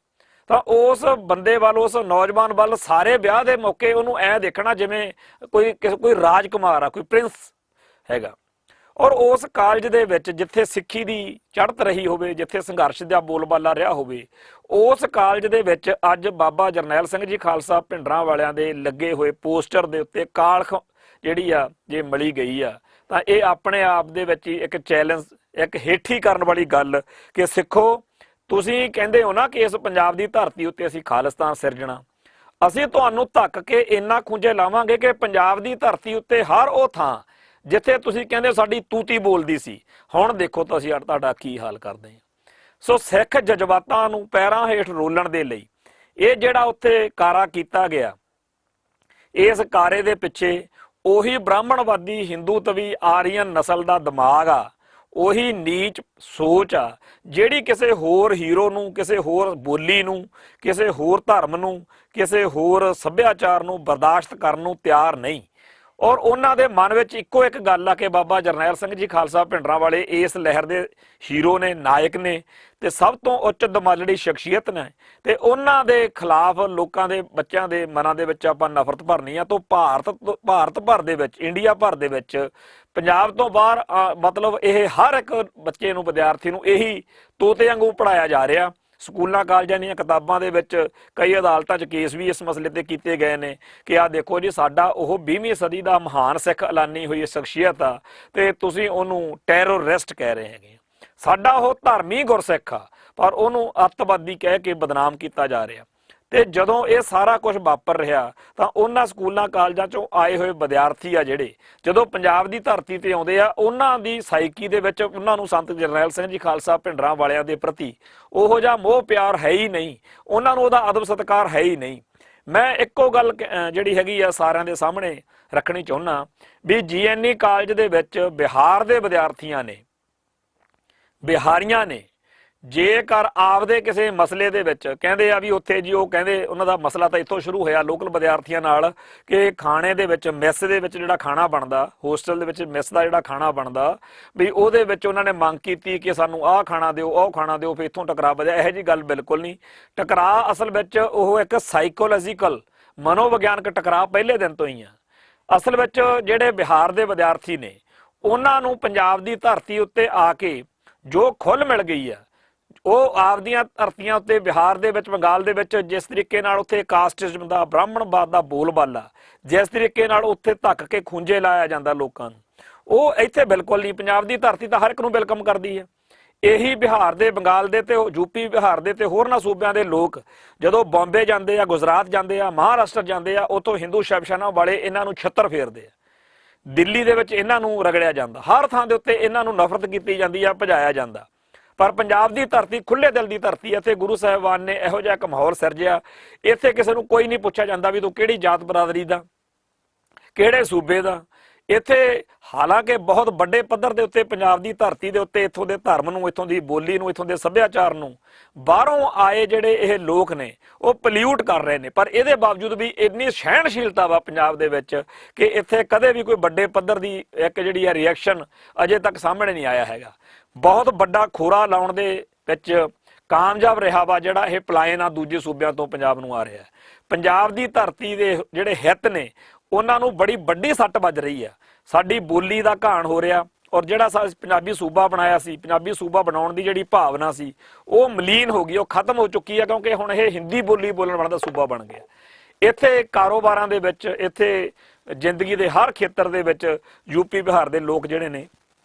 ਤਾਂ ਉਸ ਬੰਦੇ ਵੱਲ, ਉਸ ਨੌਜਵਾਨ ਵੱਲ ਸਾਰੇ ਵਿਆਹ ਦੇ ਮੌਕੇ ਉਹਨੂੰ ਐਂ ਦੇਖਣਾ ਜਿਵੇਂ ਕੋਈ ਰਾਜਕੁਮਾਰ ਆ, ਕੋਈ ਪ੍ਰਿੰਸ ਹੈਗਾ। ਔਰ ਉਸ ਕਾਲਜ ਦੇ ਵਿੱਚ ਜਿੱਥੇ ਸਿੱਖੀ ਦੀ ਚੜ੍ਹਤ ਰਹੀ ਹੋਵੇ, ਜਿੱਥੇ ਸੰਘਰਸ਼ ਦਾ ਬੋਲਬਾਲਾ ਰਿਹਾ ਹੋਵੇ, ਉਸ ਕਾਲਜ ਦੇ ਵਿੱਚ ਅੱਜ ਬਾਬਾ ਜਰਨੈਲ ਸਿੰਘ ਜੀ ਖਾਲਸਾ ਭਿੰਡਰਾਂ ਵਾਲਿਆਂ ਦੇ ਲੱਗੇ ਹੋਏ ਪੋਸਟਰ ਦੇ ਉੱਤੇ ਕਾਲਖ ਜਿਹੜੀ ਆ ਜੇ ਮਲੀ ਗਈ ਆ, ਤਾਂ ਇਹ ਆਪਣੇ ਆਪ ਦੇ ਵਿੱਚ ਹੀ ਇੱਕ ਚੈਲੰਜ, ਇੱਕ ਹੇਠੀ ਕਰਨ ਵਾਲੀ ਗੱਲ ਕਿ ਸਿੱਖੋ, ਤੁਸੀਂ ਕਹਿੰਦੇ ਹੋ ਨਾ ਕਿ ਇਸ ਪੰਜਾਬ ਦੀ ਧਰਤੀ ਉੱਤੇ ਅਸੀਂ ਖਾਲਿਸਤਾਨ ਸਿਰਜਣਾ, ਅਸੀਂ ਤੁਹਾਨੂੰ ਧੱਕ ਕੇ ਇੰਨਾ ਖੂੰਜੇ ਲਾਵਾਂਗੇ ਕਿ ਪੰਜਾਬ ਦੀ ਧਰਤੀ ਉੱਤੇ ਹਰ ਉਹ ਥਾਂ ਜਿੱਥੇ ਤੁਸੀਂ ਕਹਿੰਦੇ ਸਾਡੀ ਤੂਤੀ ਬੋਲਦੀ ਸੀ, ਹੁਣ ਦੇਖੋ ਤੁਸੀਂ ਤੁਹਾਡਾ ਕੀ ਹਾਲ ਕਰਦੇ ਆ। ਸੋ ਸਿੱਖ ਜਜ਼ਬਾਤਾਂ ਨੂੰ ਪੈਰਾਂ ਹੇਠ ਰੋਲਣ ਦੇ ਲਈ ਇਹ ਜਿਹੜਾ ਉੱਥੇ ਕਾਰਾ ਕੀਤਾ ਗਿਆ, ਇਸ ਕਾਰੇ ਦੇ ਪਿੱਛੇ ਉਹੀ ਬ੍ਰਾਹਮਣਵਾਦੀ ਹਿੰਦੂਤਵੀ ਆਰੀਅਨ ਨਸਲ ਦਾ ਦਿਮਾਗ ਆ, ਉਹੀ ਨੀਚ ਸੋਚ ਆ ਜਿਹੜੀ ਕਿਸੇ ਹੋਰ ਹੀਰੋ ਨੂੰ, ਕਿਸੇ ਹੋਰ ਬੋਲੀ ਨੂੰ, ਕਿਸੇ ਹੋਰ ਧਰਮ ਨੂੰ, ਕਿਸੇ ਹੋਰ ਸੱਭਿਆਚਾਰ ਨੂੰ ਬਰਦਾਸ਼ਤ ਕਰਨ ਨੂੰ ਤਿਆਰ ਨਹੀਂ। ਔਰ ਉਹਨਾਂ ਦੇ ਮਨ ਵਿੱਚ ਇੱਕੋ ਇੱਕ ਗੱਲ ਆ ਕਿ ਬਾਬਾ ਜਰਨੈਲ ਸਿੰਘ ਜੀ ਖਾਲਸਾ ਭਿੰਡਰਾਂ ਵਾਲੇ ਇਸ ਲਹਿਰ ਦੇ ਹੀਰੋ ਨੇ, ਨਾਇਕ ਨੇ ਤੇ ਸਭ ਤੋਂ ਉੱਚ ਦਮਾਲੜੀ ਸ਼ਖਸੀਅਤ ਨੇ, ਤੇ ਉਹਨਾਂ ਦੇ ਖਿਲਾਫ ਲੋਕਾਂ ਦੇ ਬੱਚਿਆਂ ਦੇ ਮਨਾਂ ਦੇ ਵਿੱਚ ਆਪਾਂ ਨਫ਼ਰਤ ਭਰਨੀ ਆ। ਤਾਂ ਭਾਰਤ ਭਰ ਦੇ ਵਿੱਚ, ਇੰਡੀਆ ਭਰ ਦੇ ਵਿੱਚ, ਪੰਜਾਬ ਤੋਂ ਬਾਹਰ ਮਤਲਬ ਇਹ ਹਰ ਇੱਕ ਬੱਚੇ ਨੂੰ, ਵਿਦਿਆਰਥੀ ਨੂੰ ਇਹੀ ਤੋਤੇ ਵਾਂਗੂ ਪੜ੍ਹਾਇਆ ਜਾ ਰਿਹਾ। ਸਕੂਲਾਂ ਕਾਲਜਾਂ ਦੀਆਂ ਕਿਤਾਬਾਂ ਦੇ ਵਿੱਚ ਕਈ ਅਦਾਲਤਾਂ 'ਚ ਕੇਸ ਵੀ ਇਸ ਮਸਲੇ ਤੇ ਕੀਤੇ ਗਏ ਨੇ ਕਿ ਆਹ ਦੇਖੋ ਜੀ, ਸਾਡਾ ਉਹ 20ਵੀਂ ਸਦੀ ਦਾ ਮਹਾਨ ਸਿੱਖ ਐਲਾਨੀ ਹੋਈ ਸ਼ਖਸੀਅਤ ਆ ਤੇ ਤੁਸੀਂ ਉਹਨੂੰ ਟੈਰਰਿਸਟ ਕਹਿ ਰਹੇ ਹੈਗੇ। ਸਾਡਾ ਉਹ ਧਰਮੀ ਗੁਰਸਿੱਖ ਆ ਪਰ ਉਹਨੂੰ ਅੱਤਵਾਦੀ ਕਹਿ ਕੇ ਬਦਨਾਮ ਕੀਤਾ ਜਾ ਰਿਹਾ। ਤੇ ਜਦੋਂ ਇਹ ਸਾਰਾ ਕੁਝ ਵਾਪਰ ਰਿਹਾ ਤਾਂ ਉਹਨਾਂ ਸਕੂਲਾਂ ਕਾਲਜਾਂ ਚੋਂ ਆਏ ਹੋਏ ਵਿਦਿਆਰਥੀ ਆ ਜਿਹੜੇ ਜਦੋਂ ਪੰਜਾਬ ਦੀ ਧਰਤੀ ਤੇ ਆਉਂਦੇ ਆ, ਉਹਨਾਂ ਦੀ ਸਾਈਕੀ ਦੇ ਵਿੱਚ ਉਹਨਾਂ ਨੂੰ ਸੰਤ ਜਰਨੈਲ ਸਿੰਘ ਜੀ ਖਾਲਸਾ ਭਿੰਡਰਾਂ ਵਾਲਿਆਂ ਦੇ ਪ੍ਰਤੀ ਉਹੋ ਜਿਹਾ ਮੋਹ ਪਿਆਰ ਹੈ ਹੀ ਨਹੀਂ, ਉਹਨਾਂ ਨੂੰ ਉਹਦਾ ਅਦਬ ਸਤਿਕਾਰ ਹੈ ਹੀ ਨਹੀਂ। ਮੈਂ ਇੱਕੋ ਗੱਲ ਜਿਹੜੀ ਹੈਗੀ ਆ ਸਾਰਿਆਂ ਦੇ ਸਾਹਮਣੇ ਰੱਖਣੀ ਚਾਹੁੰਦਾ ਵੀ GNE ਕਾਲਜ ਦੇ ਵਿੱਚ ਬਿਹਾਰ ਦੇ ਵਿਦਿਆਰਥੀਆਂ ਨੇ, ਬਿਹਾਰੀਆਂ ਨੇ ਜੇਕਰ ਆਪਦੇ ਕਿਸੇ ਮਸਲੇ ਦੇ ਵਿੱਚ ਕਹਿੰਦੇ ਆ ਵੀ ਉੱਥੇ ਜੀ ਉਹ ਕਹਿੰਦੇ ਉਹਨਾਂ ਦਾ ਮਸਲਾ ਤਾਂ ਇੱਥੋਂ ਸ਼ੁਰੂ ਹੋਇਆ ਲੋਕਲ ਵਿਦਿਆਰਥੀਆਂ ਨਾਲ ਕਿ ਖਾਣੇ ਦੇ ਵਿੱਚ ਮੈਸ ਦੇ ਵਿੱਚ ਜਿਹੜਾ ਖਾਣਾ ਬਣਦਾ, ਹੋਸਟਲ ਦੇ ਵਿੱਚ ਮੈਸ ਦਾ ਜਿਹੜਾ ਖਾਣਾ ਬਣਦਾ ਵੀ ਉਹਦੇ ਵਿੱਚ ਉਹਨਾਂ ਨੇ ਮੰਗ ਕੀਤੀ ਕਿ ਸਾਨੂੰ ਆਹ ਖਾਣਾ ਦਿਓ, ਉਹ ਖਾਣਾ ਦਿਓ, ਫਿਰ ਇੱਥੋਂ ਟਕਰਾਅ ਵਧਿਆ। ਇਹੋ ਜਿਹੀ ਗੱਲ ਬਿਲਕੁਲ ਨਹੀਂ। ਟਕਰਾਅ ਅਸਲ ਵਿੱਚ ਉਹ ਇੱਕ ਸਾਈਕੋਲੋਜੀਕਲ ਮਨੋਵਿਗਿਆਨਕ ਟਕਰਾਅ ਪਹਿਲੇ ਦਿਨ ਤੋਂ ਹੀ ਆ। ਅਸਲ ਵਿੱਚ ਜਿਹੜੇ ਬਿਹਾਰ ਦੇ ਵਿਦਿਆਰਥੀ ਨੇ ਉਹਨਾਂ ਨੂੰ ਪੰਜਾਬ ਦੀ ਧਰਤੀ ਉੱਤੇ ਆ ਕੇ ਜੋ ਖੁੱਲ੍ਹ ਮਿਲ ਗਈ ਆ, ਉਹ ਆਪਦੀਆਂ ਧਰਤੀਆਂ ਉੱਤੇ ਬਿਹਾਰ ਦੇ ਵਿੱਚ, ਬੰਗਾਲ ਦੇ ਵਿੱਚ ਜਿਸ ਤਰੀਕੇ ਨਾਲ ਉੱਥੇ ਕਾਸਟਿਜ਼ਮ ਦਾ, ਬ੍ਰਾਹਮਣਵਾਦ ਦਾ ਬੋਲਬਾਲਾ, ਜਿਸ ਤਰੀਕੇ ਨਾਲ ਉੱਥੇ ਧੱਕ ਕੇ ਖੂੰਜੇ ਲਾਇਆ ਜਾਂਦਾ ਲੋਕਾਂ ਨੂੰ, ਉਹ ਇੱਥੇ ਬਿਲਕੁਲ ਨਹੀਂ। ਪੰਜਾਬ ਦੀ ਧਰਤੀ ਤਾਂ ਹਰ ਇੱਕ ਨੂੰ ਵੈਲਕਮ ਕਰਦੀ ਹੈ। ਇਹੀ ਬਿਹਾਰ ਦੇ, ਬੰਗਾਲ ਦੇ ਤੇ ਯੂਪੀ ਬਿਹਾਰ ਦੇ ਤੇ ਹੋਰਨਾਂ ਸੂਬਿਆਂ ਦੇ ਲੋਕ ਜਦੋਂ ਬੰਬੇ ਜਾਂਦੇ ਆ, ਗੁਜਰਾਤ ਜਾਂਦੇ ਆ, ਮਹਾਰਾਸ਼ਟਰ ਜਾਂਦੇ ਆ, ਉੱਥੋਂ ਹਿੰਦੂ ਸ਼ਿਵਸੈਨਾ ਵਾਲੇ ਇਹਨਾਂ ਨੂੰ ਛਿੱਤਰ ਫੇਰਦੇ ਆ। ਦਿੱਲੀ ਦੇ ਵਿੱਚ ਇਹਨਾਂ ਨੂੰ ਰਗੜਿਆ ਜਾਂਦਾ, ਹਰ ਥਾਂ ਦੇ ਉੱਤੇ ਇਹਨਾਂ ਨੂੰ ਨਫ਼ਰਤ ਕੀਤੀ ਜਾਂਦੀ ਆ, ਭਜਾਇਆ ਜਾਂਦਾ। ਪਰ ਪੰਜਾਬ ਦੀ ਧਰਤੀ ਖੁੱਲੇ ਦਿਲ ਦੀ ਧਰਤੀ ਹੈ। ਇੱਥੇ ਗੁਰੂ ਸਾਹਿਬਾਨ ਨੇ ਇਹੋ ਜਿਹਾ ਇੱਕ ਮਾਹੌਲ ਸਿਰਜਿਆ, ਇੱਥੇ ਕਿਸੇ ਨੂੰ ਕੋਈ ਨਹੀਂ ਪੁੱਛਿਆ ਜਾਂਦਾ ਵੀ ਤੂੰ ਕਿਹੜੀ ਜਾਤ ਬਰਾਦਰੀ ਦਾ, ਕਿਹੜੇ ਸੂਬੇ ਦਾ। ਇੱਥੇ ਹਾਲਾਂਕਿ ਬਹੁਤ ਵੱਡੇ ਪੱਧਰ ਦੇ ਉੱਤੇ ਪੰਜਾਬ ਦੀ ਧਰਤੀ ਦੇ ਉੱਤੇ ਇੱਥੋਂ ਦੇ ਧਰਮ ਨੂੰ, ਇੱਥੋਂ ਦੀ ਬੋਲੀ ਨੂੰ, ਇੱਥੋਂ ਦੇ ਸੱਭਿਆਚਾਰ ਨੂੰ ਬਾਹਰੋਂ ਆਏ ਜਿਹੜੇ ਇਹ ਲੋਕ ਨੇ ਉਹ ਪਲਿਊਟ ਕਰ ਰਹੇ ਨੇ। ਪਰ ਇਹਦੇ ਬਾਵਜੂਦ ਵੀ ਇੰਨੀ ਸਹਿਣਸ਼ੀਲਤਾ ਵਾ ਪੰਜਾਬ ਦੇ ਵਿੱਚ ਕਿ ਇੱਥੇ ਕਦੇ ਵੀ ਕੋਈ ਵੱਡੇ ਪੱਧਰ ਦੀ ਇੱਕ ਜਿਹੜੀ ਹੈ ਰਿਐਕਸ਼ਨ ਅਜੇ ਤੱਕ ਸਾਹਮਣੇ ਨਹੀਂ ਆਇਆ ਹੈਗਾ। ਬਹੁਤ ਵੱਡਾ ਖੋਰਾ ਲਾਉਣ ਦੇ ਵਿੱਚ ਕਾਮਯਾਬ ਰਿਹਾ ਵਾ ਜਿਹੜਾ ਇਹ ਪਲਾਇਨ ਆ ਦੂਜੇ ਸੂਬਿਆਂ ਤੋਂ ਪੰਜਾਬ ਨੂੰ ਆ ਰਿਹਾ। ਪੰਜਾਬ ਦੀ ਧਰਤੀ ਦੇ ਜਿਹੜੇ ਹਿੱਤ ਨੇ ਉਹਨਾਂ ਨੂੰ ਬੜੀ ਵੱਡੀ ਸੱਟ ਵੱਜ ਰਹੀ ਆ। ਸਾਡੀ ਬੋਲੀ ਦਾ ਘਾਣ ਹੋ ਰਿਹਾ ਔਰ ਜਿਹੜਾ ਪੰਜਾਬੀ ਸੂਬਾ ਬਣਾਇਆ ਸੀ, ਪੰਜਾਬੀ ਸੂਬਾ ਬਣਾਉਣ ਦੀ ਜਿਹੜੀ ਭਾਵਨਾ ਸੀ ਉਹ ਮਲੀਨ ਹੋ ਗਈ, ਉਹ ਖਤਮ ਹੋ ਚੁੱਕੀ ਆ, ਕਿਉਂਕਿ ਹੁਣ ਇਹ ਹਿੰਦੀ ਬੋਲੀ ਬੋਲਣ ਵਾਲਾ ਦਾ ਸੂਬਾ ਬਣ ਗਿਆ। ਇੱਥੇ ਕਾਰੋਬਾਰਾਂ ਦੇ ਵਿੱਚ, ਇੱਥੇ ਜ਼ਿੰਦਗੀ ਦੇ ਹਰ ਖੇਤਰ ਦੇ ਵਿੱਚ ਯੂਪੀ ਬਿਹਾਰ ਦੇ ਲੋਕ ਜਿਹੜੇ ਨੇ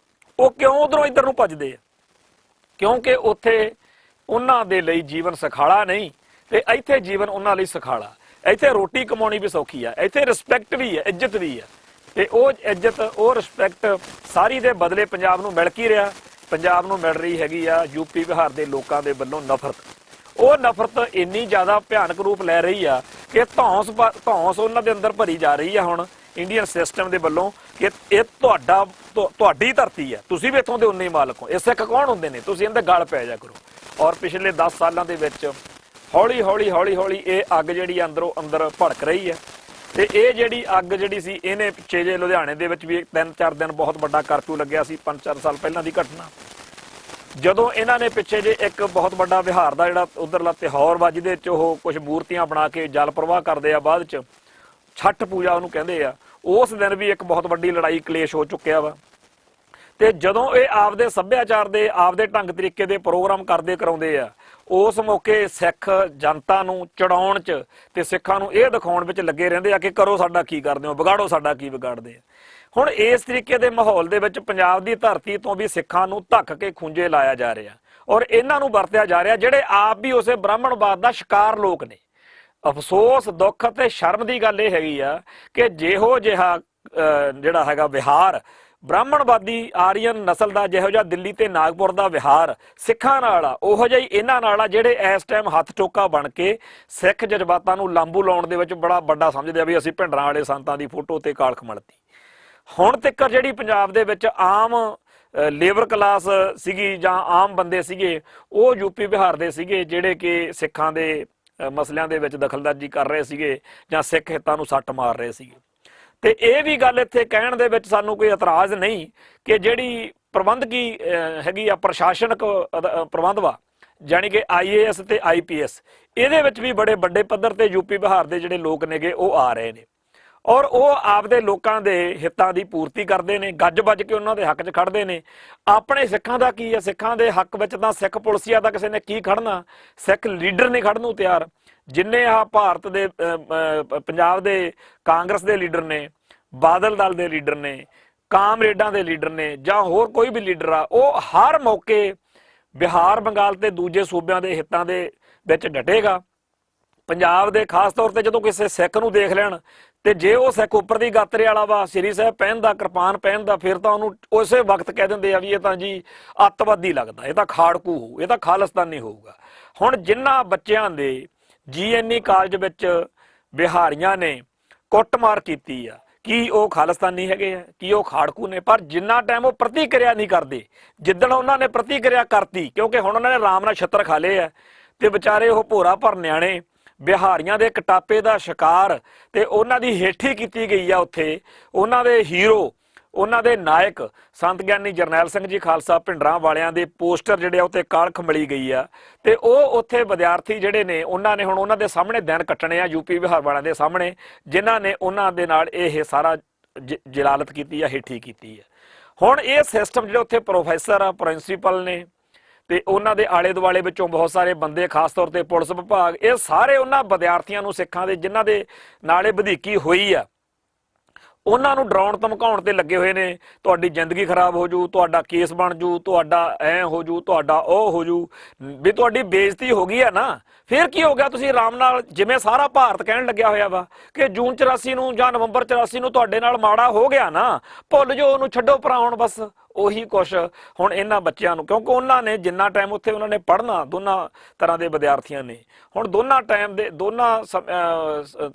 ਉਹ ਕਿਉਂ ਉਧਰੋਂ ਇੱਧਰ ਨੂੰ ਭੱਜਦੇ ਆ? ਕਿਉਂਕਿ ਉੱਥੇ ਉਹਨਾਂ ਦੇ ਲਈ ਜੀਵਨ ਸਖਾਲਾ ਨਹੀਂ ਤੇ ਇੱਥੇ ਜੀਵਨ ਉਹਨਾਂ ਲਈ ਸਖਾਲਾ। ਇੱਥੇ ਰੋਟੀ ਕਮਾਉਣੀ ਵੀ ਸੌਖੀ ਆ, ਇੱਥੇ ਰਿਸਪੈਕਟ ਵੀ ਹੈ, ਇੱਜ਼ਤ ਵੀ ਆ, ਤੇ ਉਹ ਇੱਜ਼ਤ, ਉਹ ਰਿਸਪੈਕਟ ਸਾਰੀ ਦੇ ਬਦਲੇ ਪੰਜਾਬ ਨੂੰ ਮਿਲ ਕੀ ਰਿਹਾ? ਪੰਜਾਬ ਨੂੰ ਮਿਲ ਰਹੀ ਹੈਗੀ ਆ ਯੂਪੀ ਬਿਹਾਰ ਦੇ ਲੋਕਾਂ ਦੇ ਵੱਲੋਂ ਨਫ਼ਰਤ। ਉਹ ਨਫ਼ਰਤ ਇੰਨੀ ਜ਼ਿਆਦਾ ਭਿਆਨਕ ਰੂਪ ਲੈ ਰਹੀ ਆ ਕਿ ਧੌਂਸ ਉਹਨਾਂ ਦੇ ਅੰਦਰ ਭਰੀ ਜਾ ਰਹੀ ਆ ਹੁਣ ਇੰਡੀਅਨ ਸਿਸਟਮ ਦੇ ਵੱਲੋਂ ਕਿ ਇਹ ਤੁਹਾਡੀ ਧਰਤੀ ਹੈ, ਤੁਸੀਂ ਵੀ ਇੱਥੋਂ ਦੇ ਉਨੇ ਹੀ ਮਾਲਕ ਹੋ। ਇਹ ਸਿੱਖ ਕੌਣ ਹੁੰਦੇ ਨੇ? ਤੁਸੀਂ ਇਹਦੇ ਗਲ ਪੈ ਜਾ ਕਰੋ। ਔਰ ਪਿਛਲੇ 10 ਸਾਲਾਂ ਦੇ ਵਿੱਚ ਹੌਲੀ ਹੌਲੀ ਇਹ ਅੱਗ ਜਿਹੜੀ ਅੰਦਰੋਂ ਅੰਦਰ ਭੜਕ ਰਹੀ ਹੈ। ਤੇ ਇਹ ਜਿਹੜੀ ਅੱਗ ਜਿਹੜੀ ਸੀ ਇਹਨੇ ਪਿੱਛੇ ਜੇ ਲੁਧਿਆਣੇ ਦੇ ਵਿੱਚ ਵੀ 3-4 ਦਿਨ ਬਹੁਤ ਵੱਡਾ ਕਰਫਿਊ ਲੱਗਿਆ ਸੀ, 5-4 ਸਾਲ ਪਹਿਲਾਂ ਦੀ ਘਟਨਾ। ਜਦੋਂ ਇਹਨਾਂ ਨੇ ਪਿੱਛੇ ਜੇ ਇੱਕ ਬਹੁਤ ਵੱਡਾ ਬਿਹਾਰ ਦਾ ਜਿਹੜਾ ਉਧਰਲਾ ਤਿਉਹਾਰ ਵਾ ਜਿਹਦੇ ਵਿੱਚ ਉਹ ਕੁਝ ਮੂਰਤੀਆਂ ਬਣਾ ਕੇ ਜਲ ਪ੍ਰਵਾਹ ਕਰਦੇ ਆ, ਬਾਅਦ ਚ ਛੱਠ ਪੂਜਾ ਉਹਨੂੰ ਕਹਿੰਦੇ ਆ, ਉਸ ਦਿਨ ਵੀ ਇੱਕ ਬਹੁਤ ਵੱਡੀ ਲੜਾਈ ਕਲੇਸ਼ ਹੋ ਚੁੱਕਿਆ ਵਾ। ਤੇ ਜਦੋਂ ਇਹ ਆਪਦੇ ਸੱਭਿਆਚਾਰ ਦੇ, ਆਪਦੇ ਢੰਗ ਤਰੀਕੇ ਦੇ ਪ੍ਰੋਗਰਾਮ ਕਰਦੇ ਕਰਾਉਂਦੇ ਆ, ਉਸ ਮੌਕੇ ਸਿੱਖ ਜਨਤਾ ਨੂੰ ਚੜਾਉਣ 'ਚ ਤੇ ਸਿੱਖਾਂ ਨੂੰ ਇਹ ਦਿਖਾਉਣ ਵਿੱਚ ਲੱਗੇ ਰਹਿੰਦੇ ਆ ਕਿ ਕਰੋ ਸਾਡਾ ਕੀ ਕਰਦੇ ਹੋ, ਵਿਗਾੜੋ ਸਾਡਾ ਕੀ ਵਿਗਾੜਦੇ ਆ। ਹੁਣ ਇਸ ਤਰੀਕੇ ਦੇ ਮਾਹੌਲ ਦੇ ਵਿੱਚ ਪੰਜਾਬ ਦੀ ਧਰਤੀ ਤੋਂ ਵੀ ਸਿੱਖਾਂ ਨੂੰ ਧੱਕ ਕੇ ਖੂੰਜੇ ਲਾਇਆ ਜਾ ਰਿਹਾ ਔਰ ਇਹਨਾਂ ਨੂੰ ਵਰਤਿਆ ਜਾ ਰਿਹਾ ਜਿਹੜੇ ਆਪ ਵੀ ਉਸੇ ਬ੍ਰਾਹਮਣਵਾਦ ਦਾ ਸ਼ਿਕਾਰ ਲੋਕ ਨੇ। ਅਫਸੋਸ, ਦੁੱਖ ਅਤੇ ਸ਼ਰਮ ਦੀ ਗੱਲ ਇਹ ਹੈਗੀ ਆ ਕਿ ਜਿਹੋ ਜਿਹਾ ਜਿਹੜਾ ਹੈਗਾ ਵਿਹਾਰ ਬ੍ਰਾਹਮਣਵਾਦੀ ਆਰੀਅਨ ਨਸਲ ਦਾ, ਜਿਹੋ ਜਿਹਾ ਦਿੱਲੀ ਤੇ ਨਾਗਪੁਰ ਦਾ ਵਿਹਾਰ ਸਿੱਖਾਂ ਨਾਲ ਆ, ਉਹੋ ਜਿਹਾ ਹੀ ਇਹਨਾਂ ਨਾਲ ਆ ਜਿਹੜੇ ਇਸ ਟਾਈਮ ਹੱਥ ਟੋਕਾ ਬਣ ਕੇ ਸਿੱਖ ਜਜ਼ਬਾਤਾਂ ਨੂੰ ਲਾਂਬੂ ਲਾਉਣ ਦੇ ਵਿੱਚ ਬੜਾ ਵੱਡਾ ਸਮਝਦੇ ਆ ਵੀ ਅਸੀਂ ਭਿੰਡਰਾਂ ਵਾਲੇ ਸੰਤਾਂ ਦੀ ਫੋਟੋ ਤੇ ਕਾਲਖ ਮਲਤੀ। ਹੁਣ ਤੱਕ ਜਿਹੜੀ ਪੰਜਾਬ ਦੇ ਵਿੱਚ ਆਮ ਲੇਬਰ ਕਲਾਸ ਸੀਗੀ ਜਾਂ ਆਮ ਬੰਦੇ ਸੀਗੇ ਉਹ ਯੂਪੀ ਬਿਹਾਰ ਦੇ ਸੀਗੇ ਜਿਹੜੇ ਕਿ ਸਿੱਖਾਂ ਦੇ ਮਸਲਿਆਂ ਦੇ ਵਿੱਚ ਦਖਲਅੰਦਾਜ਼ੀ ਕਰ ਰਹੇ ਸੀਗੇ ਜਾਂ ਸਿੱਖ ਹਿੱਤਾਂ ਨੂੰ ਸੱਟ ਮਾਰ ਰਹੇ ਸੀਗੇ। ਤੇ ਇਹ ਵੀ ਗੱਲ ਇੱਥੇ ਕਹਿਣ ਦੇ ਵਿੱਚ ਸਾਨੂੰ ਕੋਈ ਇਤਰਾਜ਼ ਨਹੀਂ ਕਿ ਜਿਹੜੀ ਪ੍ਰਬੰਧਕੀ ਹੈਗੀ ਆ, ਪ੍ਰਸ਼ਾਸਨਕ ਪ੍ਰਬੰਧ ਵਾ, ਜਾਣੀ ਕਿ IAS ਤੇ IPS, ਇਹਦੇ ਵਿੱਚ ਵੀ ਬੜੇ ਵੱਡੇ ਪੱਧਰ ਤੇ ਯੂਪੀ ਬਿਹਾਰ ਦੇ ਜਿਹੜੇ ਲੋਕ ਨੇਗੇ ਉਹ ਆ ਰਹੇ ਨੇ ਔਰ ਉਹ ਆਪਦੇ ਲੋਕਾਂ ਦੇ ਹਿੱਤਾਂ ਦੀ ਪੂਰਤੀ ਕਰਦੇ ਨੇ, ਗੱਜ ਵੱਜ ਕੇ ਉਹਨਾਂ ਦੇ ਹੱਕ 'ਚ ਖੜਦੇ ਨੇ। ਆਪਣੇ ਸਿੱਖਾਂ ਦਾ ਕੀ ਹੈ? ਸਿੱਖਾਂ ਦੇ ਹੱਕ ਵਿੱਚ ਤਾਂ ਸਿੱਖ ਪੁਲਿਸੀਆ ਦਾ ਕਿਸੇ ਨੇ ਕੀ ਖੜਨਾ, ਸਿੱਖ ਲੀਡਰ ਨਹੀਂ ਖੜਨ ਨੂੰ ਤਿਆਰ। ਜਿੰਨੇ ਆਹ ਭਾਰਤ ਦੇ ਪੰਜਾਬ ਦੇ ਕਾਂਗਰਸ ਦੇ ਲੀਡਰ ਨੇ, ਬਾਦਲ ਦਲ ਦੇ ਲੀਡਰ ਨੇ, ਕਾਮਰੇਡਾਂ ਦੇ ਲੀਡਰ ਨੇ ਜਾਂ ਹੋਰ ਕੋਈ ਵੀ ਲੀਡਰ ਆ, ਉਹ ਹਰ ਮੌਕੇ ਬਿਹਾਰ, ਬੰਗਾਲ ਤੇ ਦੂਜੇ ਸੂਬਿਆਂ ਦੇ ਹਿੱਤਾਂ ਦੇ ਵਿੱਚ ਡਟੇਗਾ। ਪੰਜਾਬ ਦੇ ਖਾਸ ਤੌਰ ਤੇ ਜਦੋਂ ਕਿਸੇ ਸਿੱਖ ਨੂੰ ਦੇਖ ਲੈਣ ਤੇ ਜੇ ਉਹ ਸਿੱਖ ਉੱਪਰ ਦੀ ਗਾਤਰੇ ਵਾਲਾ ਵਾ, ਸ੍ਰੀ ਸਾਹਿਬ ਪਹਿਨਦਾ, ਕਿਰਪਾਨ ਪਹਿਨਦਾ, ਫਿਰ ਤਾਂ ਉਹਨੂੰ ਉਸੇ ਵਕਤ ਕਹਿ ਦਿੰਦੇ ਆ ਵੀ ਇਹ ਤਾਂ ਜੀ ਅੱਤਵਾਦੀ ਲੱਗਦਾ, ਇਹ ਤਾਂ ਖਾੜਕੂ ਹੋਊ, ਇਹ ਤਾਂ ਖਾਲਿਸਤਾਨੀ ਹੋਊਗਾ। ਹੁਣ ਜਿਨ੍ਹਾਂ ਬੱਚਿਆਂ ਦੇ GNE ਕਾਲਜ ਵਿੱਚ ਬਿਹਾਰੀਆਂ ਨੇ ਕੁੱਟਮਾਰ ਕੀਤੀ ਆ, ਕੀ ਉਹ ਖਾਲਿਸਤਾਨੀ ਹੈਗੇ ਆ? ਕੀ ਉਹ ਖਾੜਕੂ ਨੇ? ਪਰ ਜਿੰਨਾ ਟਾਈਮ ਉਹ ਪ੍ਰਤੀਕਿਰਿਆ ਨਹੀਂ ਕਰਦੇ, ਜਿੱਦਣ ਉਹਨਾਂ ਨੇ ਪ੍ਰਤੀਕਿਰਿਆ ਕਰਤੀ, ਕਿਉਂਕਿ ਹੁਣ ਉਹਨਾਂ ਨੇ ਆਰਾਮ ਨਾਲ ਛੱਤਰ ਖਾ ਲਏ ਆ ਤੇ ਵਿਚਾਰੇ ਉਹ ਭੋਰਾ ਭਰ ਨਿਆਣੇ ਬਿਹਾਰੀਆਂ ਦੇ ਕਟਾਪੇ ਦਾ ਸ਼ਿਕਾਰ ਤੇ ਉਹਨਾਂ ਦੀ ਹੇਠੀ ਕੀਤੀ ਗਈ ਆ। ਉੱਥੇ ਉਹਨਾਂ ਦੇ ਹੀਰੋ, ਉਹਨਾਂ ਦੇ ਨਾਇਕ ਸੰਤ ਗਿਆਨੀ ਜਰਨੈਲ ਸਿੰਘ ਜੀ ਖਾਲਸਾ ਭਿੰਡਰਾਂ ਵਾਲਿਆਂ ਦੇ ਪੋਸਟਰ ਜਿਹੜੇ ਆ ਉੱਤੇ ਕਾਲਖ ਮਲੀ ਗਈ ਆ ਤੇ ਉਹ ਉੱਥੇ ਵਿਦਿਆਰਥੀ ਜਿਹੜੇ ਨੇ ਉਹਨਾਂ ਨੇ ਹੁਣ ਉਹਨਾਂ ਦੇ ਸਾਹਮਣੇ ਦਿਨ ਕੱਟਣੇ ਆ, ਯੂਪੀ ਬਿਹਾਰ ਵਾਲਿਆਂ ਦੇ ਸਾਹਮਣੇ, ਜਿਨ੍ਹਾਂ ਨੇ ਉਹਨਾਂ ਦੇ ਨਾਲ ਇਹ ਸਾਰਾ ਜਲਾਲਤ ਕੀਤੀ ਆ, ਹੇਠੀ ਕੀਤੀ ਆ। ਹੁਣ ਇਹ ਸਿਸਟਮ ਜਿਹੜੇ ਉੱਥੇ ਪ੍ਰੋਫੈਸਰ ਆ, ਪ੍ਰਿੰਸੀਪਲ ਨੇ ਤੇ ਉਹਨਾਂ ਦੇ ਆਲੇ ਦੁਆਲੇ ਵਿੱਚੋਂ ਬਹੁਤ ਸਾਰੇ ਬੰਦੇ, ਖਾਸ ਤੌਰ ਤੇ ਪੁਲਿਸ ਵਿਭਾਗ, ਇਹ ਸਾਰੇ ਉਹਨਾਂ ਵਿਦਿਆਰਥੀਆਂ ਨੂੰ, ਸਿੱਖਾਂ ਦੇ ਜਿਨ੍ਹਾਂ ਦੇ ਨਾਲੇ ਵਧੀਕੀ ਹੋਈ ਆ, ਉਹਨਾਂ ਨੂੰ ਡਰਾਉਣ ਧਮਕਾਉਣ ਤੇ ਲੱਗੇ ਹੋਏ ਨੇ। ਤੁਹਾਡੀ ਜ਼ਿੰਦਗੀ ਖਰਾਬ ਹੋ ਜੂ, ਤੁਹਾਡਾ ਕੇਸ ਬਣ ਜੂ, ਤੁਹਾਡਾ ਐ ਹੋ ਜੂ, ਤੁਹਾਡਾ ਉਹ ਹੋ ਜੂ, ਵੀ ਤੁਹਾਡੀ ਬੇਇੱਜ਼ਤੀ ਹੋ ਗਈ ਆ ਨਾ। ਫਿਰ ਕੀ ਹੋ ਗਿਆ? ਤੁਸੀਂ ਆਰਾਮ ਨਾਲ, ਜਿਵੇਂ ਸਾਰਾ ਭਾਰਤ ਕਹਿਣ ਲੱਗਿਆ ਹੋਇਆ ਵਾ ਕਿ ਜੂਨ 84 ਨੂੰ ਜਾਂ ਨਵੰਬਰ 84 ਨੂੰ ਤੁਹਾਡੇ ਨਾਲ ਮਾੜਾ ਹੋ ਗਿਆ ਨਾ, ਭੁੱਲ ਜਾਓ ਉਹਨੂੰ, ਛੱਡੋ ਪਰਾਂ। ਹੁਣ ਬਸ ਉਹੀ ਕੁਛ ਹੁਣ ਇਹਨਾਂ ਬੱਚਿਆਂ ਨੂੰ, ਕਿਉਂਕਿ ਉਹਨਾਂ ਨੇ ਜਿੰਨਾ ਟਾਈਮ ਉੱਥੇ ਉਹਨਾਂ ਨੇ ਪੜ੍ਹਨਾ, ਦੋਨਾਂ ਤਰ੍ਹਾਂ ਦੇ ਵਿਦਿਆਰਥੀਆਂ ਨੇ, ਹੁਣ ਦੋਨਾਂ ਟਾਈਮ ਦੇ, ਦੋਨਾਂ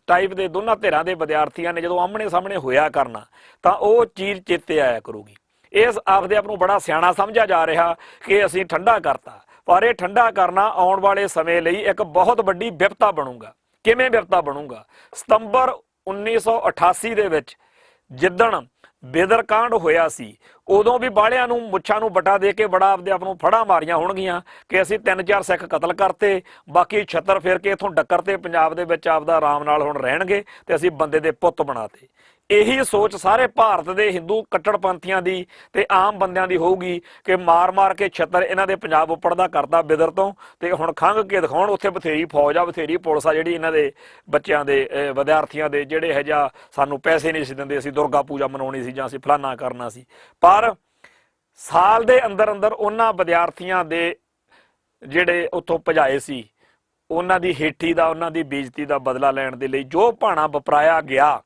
ਟਾਈਪ ਦੇ, ਦੋਨਾਂ ਧਿਰਾਂ ਦੇ ਵਿਦਿਆਰਥੀਆਂ ਨੇ ਜਦੋਂ ਆਮਣੇ ਸਾਹਮਣੇ ਹੋਇਆ ਕਰਨਾ ਤਾਂ ਉਹ ਚੀਜ਼ ਚੇਤੇ ਆਇਆ ਕਰੂਗੀ। ਇਸ ਆਪਦੇ ਆਪ ਨੂੰ ਬੜਾ ਸਿਆਣਾ ਸਮਝਿਆ ਜਾ ਰਿਹਾ ਕਿ ਅਸੀਂ ਠੰਡਾ ਕਰਤਾ, ਪਰ ਇਹ ਠੰਡਾ ਕਰਨਾ ਆਉਣ ਵਾਲੇ ਸਮੇਂ ਲਈ ਇੱਕ ਬਹੁਤ ਵੱਡੀ ਵਿਪਤਾ ਬਣੂਗਾ। ਕਿਵੇਂ ਵਿਪਤਾ ਬਣੂਗਾ? ਸਤੰਬਰ 1988 ਦੇ ਵਿੱਚ ਜਿੱਦਣ ਬੇਦਰ ਕਾਂਡ ਹੋਇਆ ਸੀ, ਉਦੋਂ ਵੀ ਬਾਹਲਿਆਂ ਨੂੰ ਮੁੱਛਾਂ ਨੂੰ ਵੱਟਾ ਦੇ ਕੇ ਬੜਾ ਆਪਦੇ ਆਪ ਨੂੰ ਫੜਾ ਮਾਰੀਆਂ ਹੋਣਗੀਆਂ ਕਿ ਅਸੀਂ 3-4 ਸਿੱਖ ਕਤਲ ਕਰਤੇ, ਬਾਕੀ ਛੱਤਰ ਫੇਰ ਕੇ ਇੱਥੋਂ ਡੱਕਰ ਤੇ ਪੰਜਾਬ ਦੇ ਵਿੱਚ ਆਪਦਾ ਆਰਾਮ ਨਾਲ ਹੁਣ ਰਹਿਣਗੇ ਤੇ ਅਸੀਂ ਬੰਦੇ ਦੇ ਪੁੱਤ ਬਣਾਤੇ। ਇਹੀ ਸੋਚ ਸਾਰੇ ਭਾਰਤ ਦੇ ਹਿੰਦੂ ਕੱਟੜਪੰਥੀਆਂ ਦੀ ਤੇ ਆਮ ਬੰਦਿਆਂ ਦੀ ਹੋਊਗੀ ਕਿ ਮਾਰ-ਮਾਰ ਕੇ ਛੱਤਰ ਇਹਨਾਂ ਦੇ ਪੰਜਾਬ ਉੱਪੜਦਾ ਕਰਦਾ ਬਿਦਰ ਤੋਂ, ਤੇ ਹੁਣ ਖੰਘ ਕੇ ਦਿਖਾਉਣ ਉੱਥੇ ਬਥੇਰੀ ਫੌਜ ਆ, ਬਥੇਰੀ ਪੁਲਿਸ ਆ ਜਿਹੜੀ ਇਹਨਾਂ ਦੇ ਬੱਚਿਆਂ ਦੇ, ਵਿਦਿਆਰਥੀਆਂ ਦੇ, ਜਿਹੜੇ ਹੈ ਜਾਂ ਸਾਨੂੰ ਪੈਸੇ ਨਹੀਂ ਸੀ ਦਿੰਦੇ, ਅਸੀਂ ਦੁਰਗਾ ਪੂਜਾ ਮਨਾਉਣੀ ਸੀ ਜਾਂ ਅਸੀਂ ਫਲਾਨਾ ਕਰਨਾ ਸੀ। ਪਰ ਸਾਲ ਦੇ ਅੰਦਰ ਅੰਦਰ ਉਹਨਾਂ ਵਿਦਿਆਰਥੀਆਂ ਦੇ ਜਿਹੜੇ ਉੱਥੋਂ ਭਜਾਏ ਸੀ, ਉਹਨਾਂ ਦੀ ਹੇਠੀ ਦਾ, ਉਹਨਾਂ ਦੀ ਬੇਇੱਜ਼ਤੀ ਦਾ ਬਦਲਾ ਲੈਣ ਦੇ ਲਈ ਜੋ ਭਾਣਾ ਵਪਰਾਇਆ ਗਿਆ,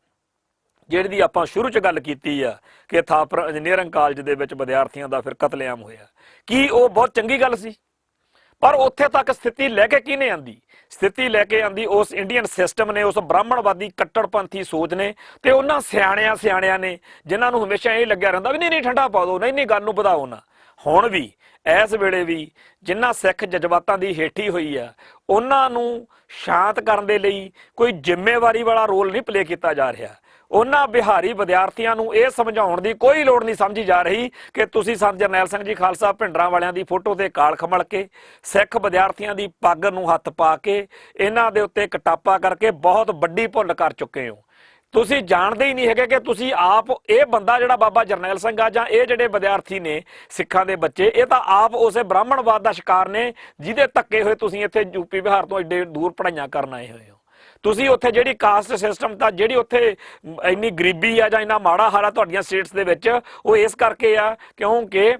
ਜਿਹੜੀ ਦੀ ਆਪਾਂ ਸ਼ੁਰੂ 'ਚ ਗੱਲ ਕੀਤੀ ਆ ਕਿ ਥਾਪਰ ਇੰਜੀਨੀਅਰਿੰਗ ਕਾਲਜ ਦੇ ਵਿੱਚ ਵਿਦਿਆਰਥੀਆਂ ਦਾ ਫਿਰ ਕਤਲੇਆਮ ਹੋਇਆ, ਕੀ ਉਹ ਬਹੁਤ ਚੰਗੀ ਗੱਲ ਸੀ? ਪਰ ਉੱਥੇ ਤੱਕ ਸਥਿਤੀ ਲੈ ਕੇ ਕਿਹਨੇ ਆਂਦੀ? ਸਥਿਤੀ ਲੈ ਕੇ ਆਂਦੀ ਉਸ ਇੰਡੀਅਨ ਸਿਸਟਮ ਨੇ, ਉਸ ਬ੍ਰਾਹਮਣਵਾਦੀ ਕੱਟੜਪੰਥੀ ਸੋਚ ਨੇ ਤੇ ਉਹਨਾਂ ਸਿਆਣਿਆਂ ਨੇ, ਜਿਨ੍ਹਾਂ ਨੂੰ ਹਮੇਸ਼ਾ ਇਹ ਲੱਗਿਆ ਰਹਿੰਦਾ ਵੀ ਨਹੀਂ ਠੰਡਾ ਪਾ ਦਿਓ, ਨਹੀਂ ਗੱਲ ਨੂੰ ਵਧਾਓ ਨਾ। ਹੁਣ ਵੀ ਇਸ ਵੇਲੇ ਵੀ ਜਿਨ੍ਹਾਂ ਸਿੱਖ ਜਜ਼ਬਾਤਾਂ ਦੀ ਹੇਠੀ ਹੋਈ ਆ, ਉਹਨਾਂ ਨੂੰ ਸ਼ਾਂਤ ਕਰਨ ਦੇ ਲਈ ਕੋਈ ਜ਼ਿੰਮੇਵਾਰੀ ਵਾਲਾ ਰੋਲ ਨਹੀਂ ਪਲੇ ਕੀਤਾ ਜਾ ਰਿਹਾ। ਉਹਨਾਂ ਬਿਹਾਰੀ ਵਿਦਿਆਰਥੀਆਂ ਨੂੰ ਇਹ ਸਮਝਾਉਣ ਦੀ ਕੋਈ ਲੋੜ ਨਹੀਂ ਸਮਝੀ ਜਾ ਰਹੀ ਕਿ ਤੁਸੀਂ ਸੰਤ ਜਰਨੈਲ ਸਿੰਘ ਜੀ ਖਾਲਸਾ ਭਿੰਡਰਾਂ ਵਾਲਿਆਂ ਦੀ ਫੋਟੋ ਤੇ ਕਾਲਖ ਮਲ ਕੇ, ਸਿੱਖ ਵਿਦਿਆਰਥੀਆਂ ਦੀ ਪੱਗ ਨੂੰ ਹੱਥ ਪਾ ਕੇ, ਇਹਨਾਂ ਦੇ ਉੱਤੇ ਕਟਾਪਾ ਕਰਕੇ ਬਹੁਤ ਵੱਡੀ ਭੁੱਲ ਕਰ ਚੁੱਕੇ ਹੋ। ਤੁਸੀਂ ਜਾਣਦੇ ਹੀ ਨਹੀਂ ਹੈਗੇ ਕਿ ਤੁਸੀਂ ਆਪ, ਇਹ ਬੰਦਾ ਜਿਹੜਾ ਬਾਬਾ ਜਰਨੈਲ ਸਿੰਘ ਆ ਜਾਂ ਇਹ ਜਿਹੜੇ ਵਿਦਿਆਰਥੀ ਨੇ ਸਿੱਖਾਂ ਦੇ ਬੱਚੇ, ਇਹ ਤਾਂ ਆਪ ਉਸੇ ਬ੍ਰਾਹਮਣਵਾਦ ਦਾ ਸ਼ਿਕਾਰ ਨੇ ਜਿਹਦੇ ਧੱਕੇ ਹੋਏ ਤੁਸੀਂ ਇੱਥੇ ਯੂਪੀ ਬਿਹਾਰ ਤੋਂ ਏਡੇ ਦੂਰ ਪੜ੍ਹਾਈਆਂ ਕਰਨ ਆਏ ਹੋਏ ਹੋ। ਤੁਸੀਂ ਉੱਥੇ ਜਿਹੜੀ ਕਾਸਟ ਸਿਸਟਮ, ਤਾਂ ਜਿਹੜੀ ਉੱਥੇ ਇੰਨੀ ਗਰੀਬੀ ਆ ਜਾਂ ਇੰਨਾ ਮਾੜਾ ਹਾਲ ਆ ਤੁਹਾਡੀਆਂ ਸਟੇਟਸ ਦੇ ਵਿੱਚ, ਉਹ ਇਸ ਕਰਕੇ ਆ ਕਿਉਂਕਿ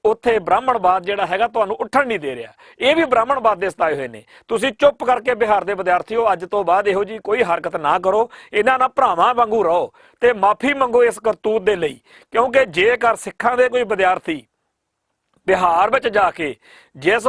ਉੱਥੇ ਬ੍ਰਾਹਮਣਵਾਦ ਜਿਹੜਾ ਹੈਗਾ ਤੁਹਾਨੂੰ ਉੱਠਣ ਨਹੀਂ ਦੇ ਰਿਹਾ। ਇਹ ਵੀ ਬ੍ਰਾਹਮਣਵਾਦ ਦੇ ਸਤਾਏ ਹੋਏ ਨੇ। ਤੁਸੀਂ ਚੁੱਪ ਕਰਕੇ ਬਿਹਾਰ ਦੇ ਵਿਦਿਆਰਥੀਓ ਅੱਜ ਤੋਂ ਬਾਅਦ ਇਹੋ ਜੀ ਕੋਈ ਹਰਕਤ ਨਾ ਕਰੋ, ਇਹਨਾਂ ਨਾਲ ਭਰਾਵਾਂ ਵਾਂਗੂ ਰਹੋ ਤੇ ਮਾਫੀ ਮੰਗੋ ਇਸ ਕਰਤੂਤ ਦੇ ਲਈ, ਕਿਉਂਕਿ ਜੇਕਰ ਸਿੱਖਾਂ ਦੇ ਕੋਈ ਵਿਦਿਆਰਥੀ ਬਿਹਾਰ ਵਿੱਚ ਜਾ ਕੇ ਜਿਸ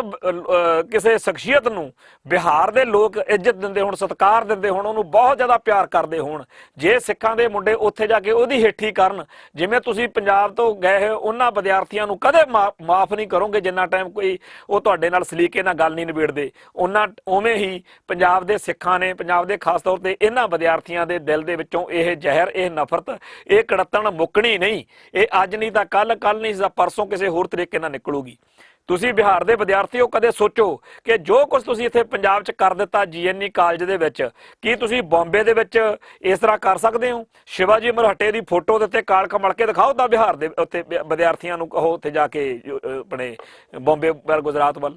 ਕਿਸੇ ਸ਼ਖਸੀਅਤ ਨੂੰ ਬਿਹਾਰ ਦੇ ਲੋਕ ਇੱਜ਼ਤ ਦਿੰਦੇ ਹੋਣ, ਸਤਿਕਾਰ ਦਿੰਦੇ ਹੋਣ, ਉਹਨੂੰ ਬਹੁਤ ਜ਼ਿਆਦਾ ਪਿਆਰ ਕਰਦੇ ਹੋਣ, ਜੇ ਸਿੱਖਾਂ ਦੇ ਮੁੰਡੇ ਉੱਥੇ ਜਾ ਕੇ ਉਹਦੀ ਹੇਠੀ ਕਰਨ, ਜਿਵੇਂ ਤੁਸੀਂ ਪੰਜਾਬ ਤੋਂ ਗਏ ਹੋ ਉਹਨਾਂ ਵਿਦਿਆਰਥੀਆਂ ਨੂੰ ਕਦੇ ਮਾਫ ਨਹੀਂ ਕਰੋਗੇ ਜਿੰਨਾ ਟਾਈਮ ਕੋਈ ਉਹ ਤੁਹਾਡੇ ਨਾਲ ਸਲੀਕੇ ਨਾਲ ਗੱਲ ਨਹੀਂ ਨਿਬੇੜਦੇ, ਉਵੇਂ ਹੀ ਪੰਜਾਬ ਦੇ ਸਿੱਖਾਂ ਨੇ, ਪੰਜਾਬ ਦੇ ਖਾਸ ਤੌਰ ਤੇ ਇਹਨਾਂ ਵਿਦਿਆਰਥੀਆਂ ਦੇ ਦਿਲ ਦੇ ਵਿੱਚੋਂ ਇਹ ਜ਼ਹਿਰ, ਇਹ ਨਫ਼ਰਤ, ਇਹ ਕੜੱਤਣ ਮੁੱਕਣੀ ਨਹੀਂ। ਇਹ ਅੱਜ ਨਹੀਂ ਤਾਂ ਕੱਲ ਨਹੀਂ ਤਾਂ ਪਰਸੋਂ ਕਿਸੇ ਹੋਰ ਤਰੀਕੇ ਨਾਲ ਨਿਕਲੂਗੀ। ਤੁਸੀਂ ਬਿਹਾਰ ਦੇ ਵਿਦਿਆਰਥੀਓ ਕਦੇ ਸੋਚੋ ਕਿ ਜੋ ਕੁਝ ਤੁਸੀਂ ਇੱਥੇ ਪੰਜਾਬ 'ਚ ਕਰ ਦਿੱਤਾ GNE ਕਾਲਜ ਦੇ ਵਿੱਚ, ਕੀ ਤੁਸੀਂ ਬੰਬੇ ਦੇ ਵਿੱਚ ਇਸ ਤਰ੍ਹਾਂ ਕਰ ਸਕਦੇ ਹੋ? ਸ਼ਿਵਾਜੀ ਮਰਾਠੇ ਦੀ ਫੋਟੋ ਦੇ ਉੱਤੇ ਕਾਲਖ ਮਲ ਕੇ ਦਿਖਾਓ ਤਾਂ ਬਿਹਾਰ ਦੇ ਉੱਤੇ ਵਿਦਿਆਰਥੀਆਂ ਨੂੰ ਕਹੋ ਉੱਥੇ ਜਾ ਕੇ ਆਪਣੇ ਬੰਬੇ ਵੱਲ, ਗੁਜਰਾਤ ਵੱਲ।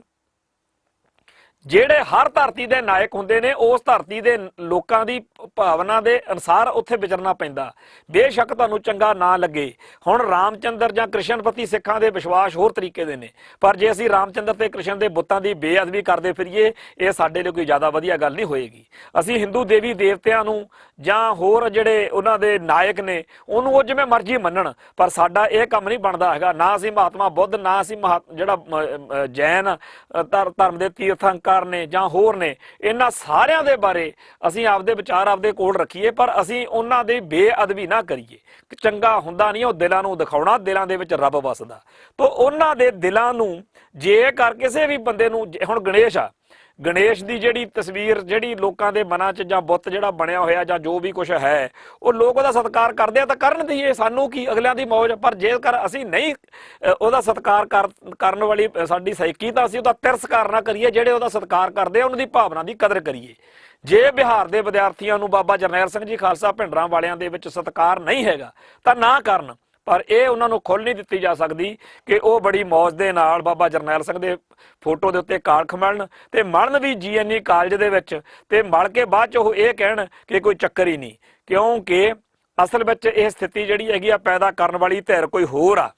ਜਿਹੜੇ ਹਰ ਧਰਤੀ ਦੇ ਨਾਇਕ ਹੁੰਦੇ ਨੇ, ਉਸ ਧਰਤੀ ਦੇ ਲੋਕਾਂ ਦੀ ਭਾਵਨਾ ਦੇ ਅਨੁਸਾਰ ਉੱਥੇ ਵਿਚਰਨਾ ਪੈਂਦਾ। ਬੇਸ਼ੱਕ ਤੁਹਾਨੂੰ ਚੰਗਾ ਨਾ ਲੱਗੇ। ਹੁਣ ਰਾਮਚੰਦਰ ਜਾਂ ਕ੍ਰਿਸ਼ਨ ਪ੍ਰਤੀ ਸਿੱਖਾਂ ਦੇ ਵਿਸ਼ਵਾਸ ਹੋਰ ਤਰੀਕੇ ਦੇ ਨੇ, ਪਰ ਜੇ ਅਸੀਂ ਰਾਮਚੰਦਰ ਤੇ ਕ੍ਰਿਸ਼ਨ ਦੇ ਬੁੱਤਾਂ ਦੀ ਬੇਅਦਬੀ ਕਰਦੇ ਫਿਰੀਏ, ਇਹ ਸਾਡੇ ਲਈ ਕੋਈ ਜ਼ਿਆਦਾ ਵਧੀਆ ਗੱਲ ਨਹੀਂ ਹੋਏਗੀ। ਅਸੀਂ ਹਿੰਦੂ ਦੇਵੀ ਦੇਵਤਿਆਂ ਨੂੰ ਜਾਂ ਹੋਰ ਜਿਹੜੇ ਉਹਨਾਂ ਦੇ ਨਾਇਕ ਨੇ ਉਹਨੂੰ ਉਹ ਜਿਵੇਂ ਮਰਜ਼ੀ ਮੰਨਣ, ਪਰ ਸਾਡਾ ਇਹ ਕੰਮ ਨਹੀਂ ਬਣਦਾ ਹੈਗਾ। ਨਾ ਅਸੀਂ ਮਹਾਤਮਾ ਬੁੱਧ, ਨਾ ਅਸੀਂ ਜਿਹੜਾ ਜੈਨ ਧਰਮ ਦੇ ਤੀਰਥੰਕਾਰ ਨੇ ਜਾਂ ਹੋਰ ਨੇ, ਇਹਨਾਂ ਸਾਰਿਆਂ ਦੇ ਬਾਰੇ ਅਸੀਂ ਆਪਦੇ ਵਿਚਾਰ ਆਪਦੇ ਕੋਲ ਰੱਖੀਏ, ਪਰ ਅਸੀਂ ਉਹਨਾਂ ਦੀ ਬੇਅਦਬੀ ਨਾ ਕਰੀਏ। ਚੰਗਾ ਹੁੰਦਾ ਨਹੀਂ ਉਹ ਦਿਲਾਂ ਨੂੰ ਦਿਖਾਉਣਾ, ਦਿਲਾਂ ਦੇ ਵਿੱਚ ਰੱਬ ਵਸਦਾ। ਤਾਂ ਉਹਨਾਂ ਦੇ ਦਿਲਾਂ ਨੂੰ ਜੇਕਰ ਕਿਸੇ ਵੀ ਬੰਦੇ ਨੂੰ, ਹੁਣ ਗਣੇਸ਼ ਆ, ਗਣੇਸ਼ ਦੀ ਜਿਹੜੀ ਤਸਵੀਰ ਜਿਹੜੀ ਲੋਕਾਂ ਦੇ ਮਨਾਂ 'ਚ ਜਾਂ ਬੁੱਤ ਜਿਹੜਾ ਬਣਿਆ ਹੋਇਆ ਜਾਂ ਜੋ ਵੀ ਕੁਛ ਹੈ, ਉਹ ਲੋਕ ਉਹਦਾ ਸਤਿਕਾਰ ਕਰਦੇ ਆ ਤਾਂ ਕਰਨ ਦਈਏ, ਸਾਨੂੰ ਕੀ, ਅਗਲਿਆਂ ਦੀ ਮੌਜ। ਪਰ ਜੇਕਰ ਅਸੀਂ ਨਹੀਂ ਉਹਦਾ ਸਤਿਕਾਰ ਕਰਨ ਵਾਲੀ ਸਾਡੀ ਸਾਈਕੀ, ਤਾਂ ਅਸੀਂ ਉਹਦਾ ਤਿਰਸਕਾਰ ਨਾ ਕਰੀਏ। ਜਿਹੜੇ ਉਹਦਾ ਸਤਿਕਾਰ ਕਰਦੇ ਆ ਉਹਨਾਂ ਦੀ ਭਾਵਨਾ ਦੀ ਕਦਰ ਕਰੀਏ। ਜੇ ਬਿਹਾਰ ਦੇ ਵਿਦਿਆਰਥੀਆਂ ਨੂੰ ਬਾਬਾ ਜਰਨੈਲ ਸਿੰਘ ਜੀ ਖਾਲਸਾ ਭਿੰਡਰਾਂ ਵਾਲਿਆਂ ਦੇ ਵਿੱਚ ਸਤਿਕਾਰ ਨਹੀਂ ਹੈਗਾ ਤਾਂ ਨਾ ਕਰਨ, ਪਰ ਇਹ ਉਹਨਾਂ ਨੂੰ ਖੁੱਲ੍ਹ ਨਹੀਂ ਦਿੱਤੀ ਜਾ ਸਕਦੀ ਕਿ ਉਹ ਬੜੀ ਮੌਜ ਦੇ ਨਾਲ ਬਾਬਾ ਜਰਨੈਲ ਸਿੰਘ ਦੇ ਫੋਟੋ ਦੇ ਉੱਤੇ ਕਾਲਖ ਮਲਣ, ਤੇ ਮਲਣ ਵੀ GNE ਕਾਲਜ ਦੇ ਵਿੱਚ, ਤੇ ਮਲ ਕੇ ਬਾਅਦ 'ਚ ਉਹ ਇਹ ਕਹਿਣ ਕਿ ਕੋਈ ਚੱਕਰ ਹੀ ਨਹੀਂ, ਕਿਉਂਕਿ ਅਸਲ ਵਿੱਚ ਇਹ ਸਥਿਤੀ ਜਿਹੜੀ ਹੈਗੀ ਆ ਪੈਦਾ ਕਰਨ ਵਾਲੀ ਧਿਰ ਕੋਈ ਹੋਰ ਆ।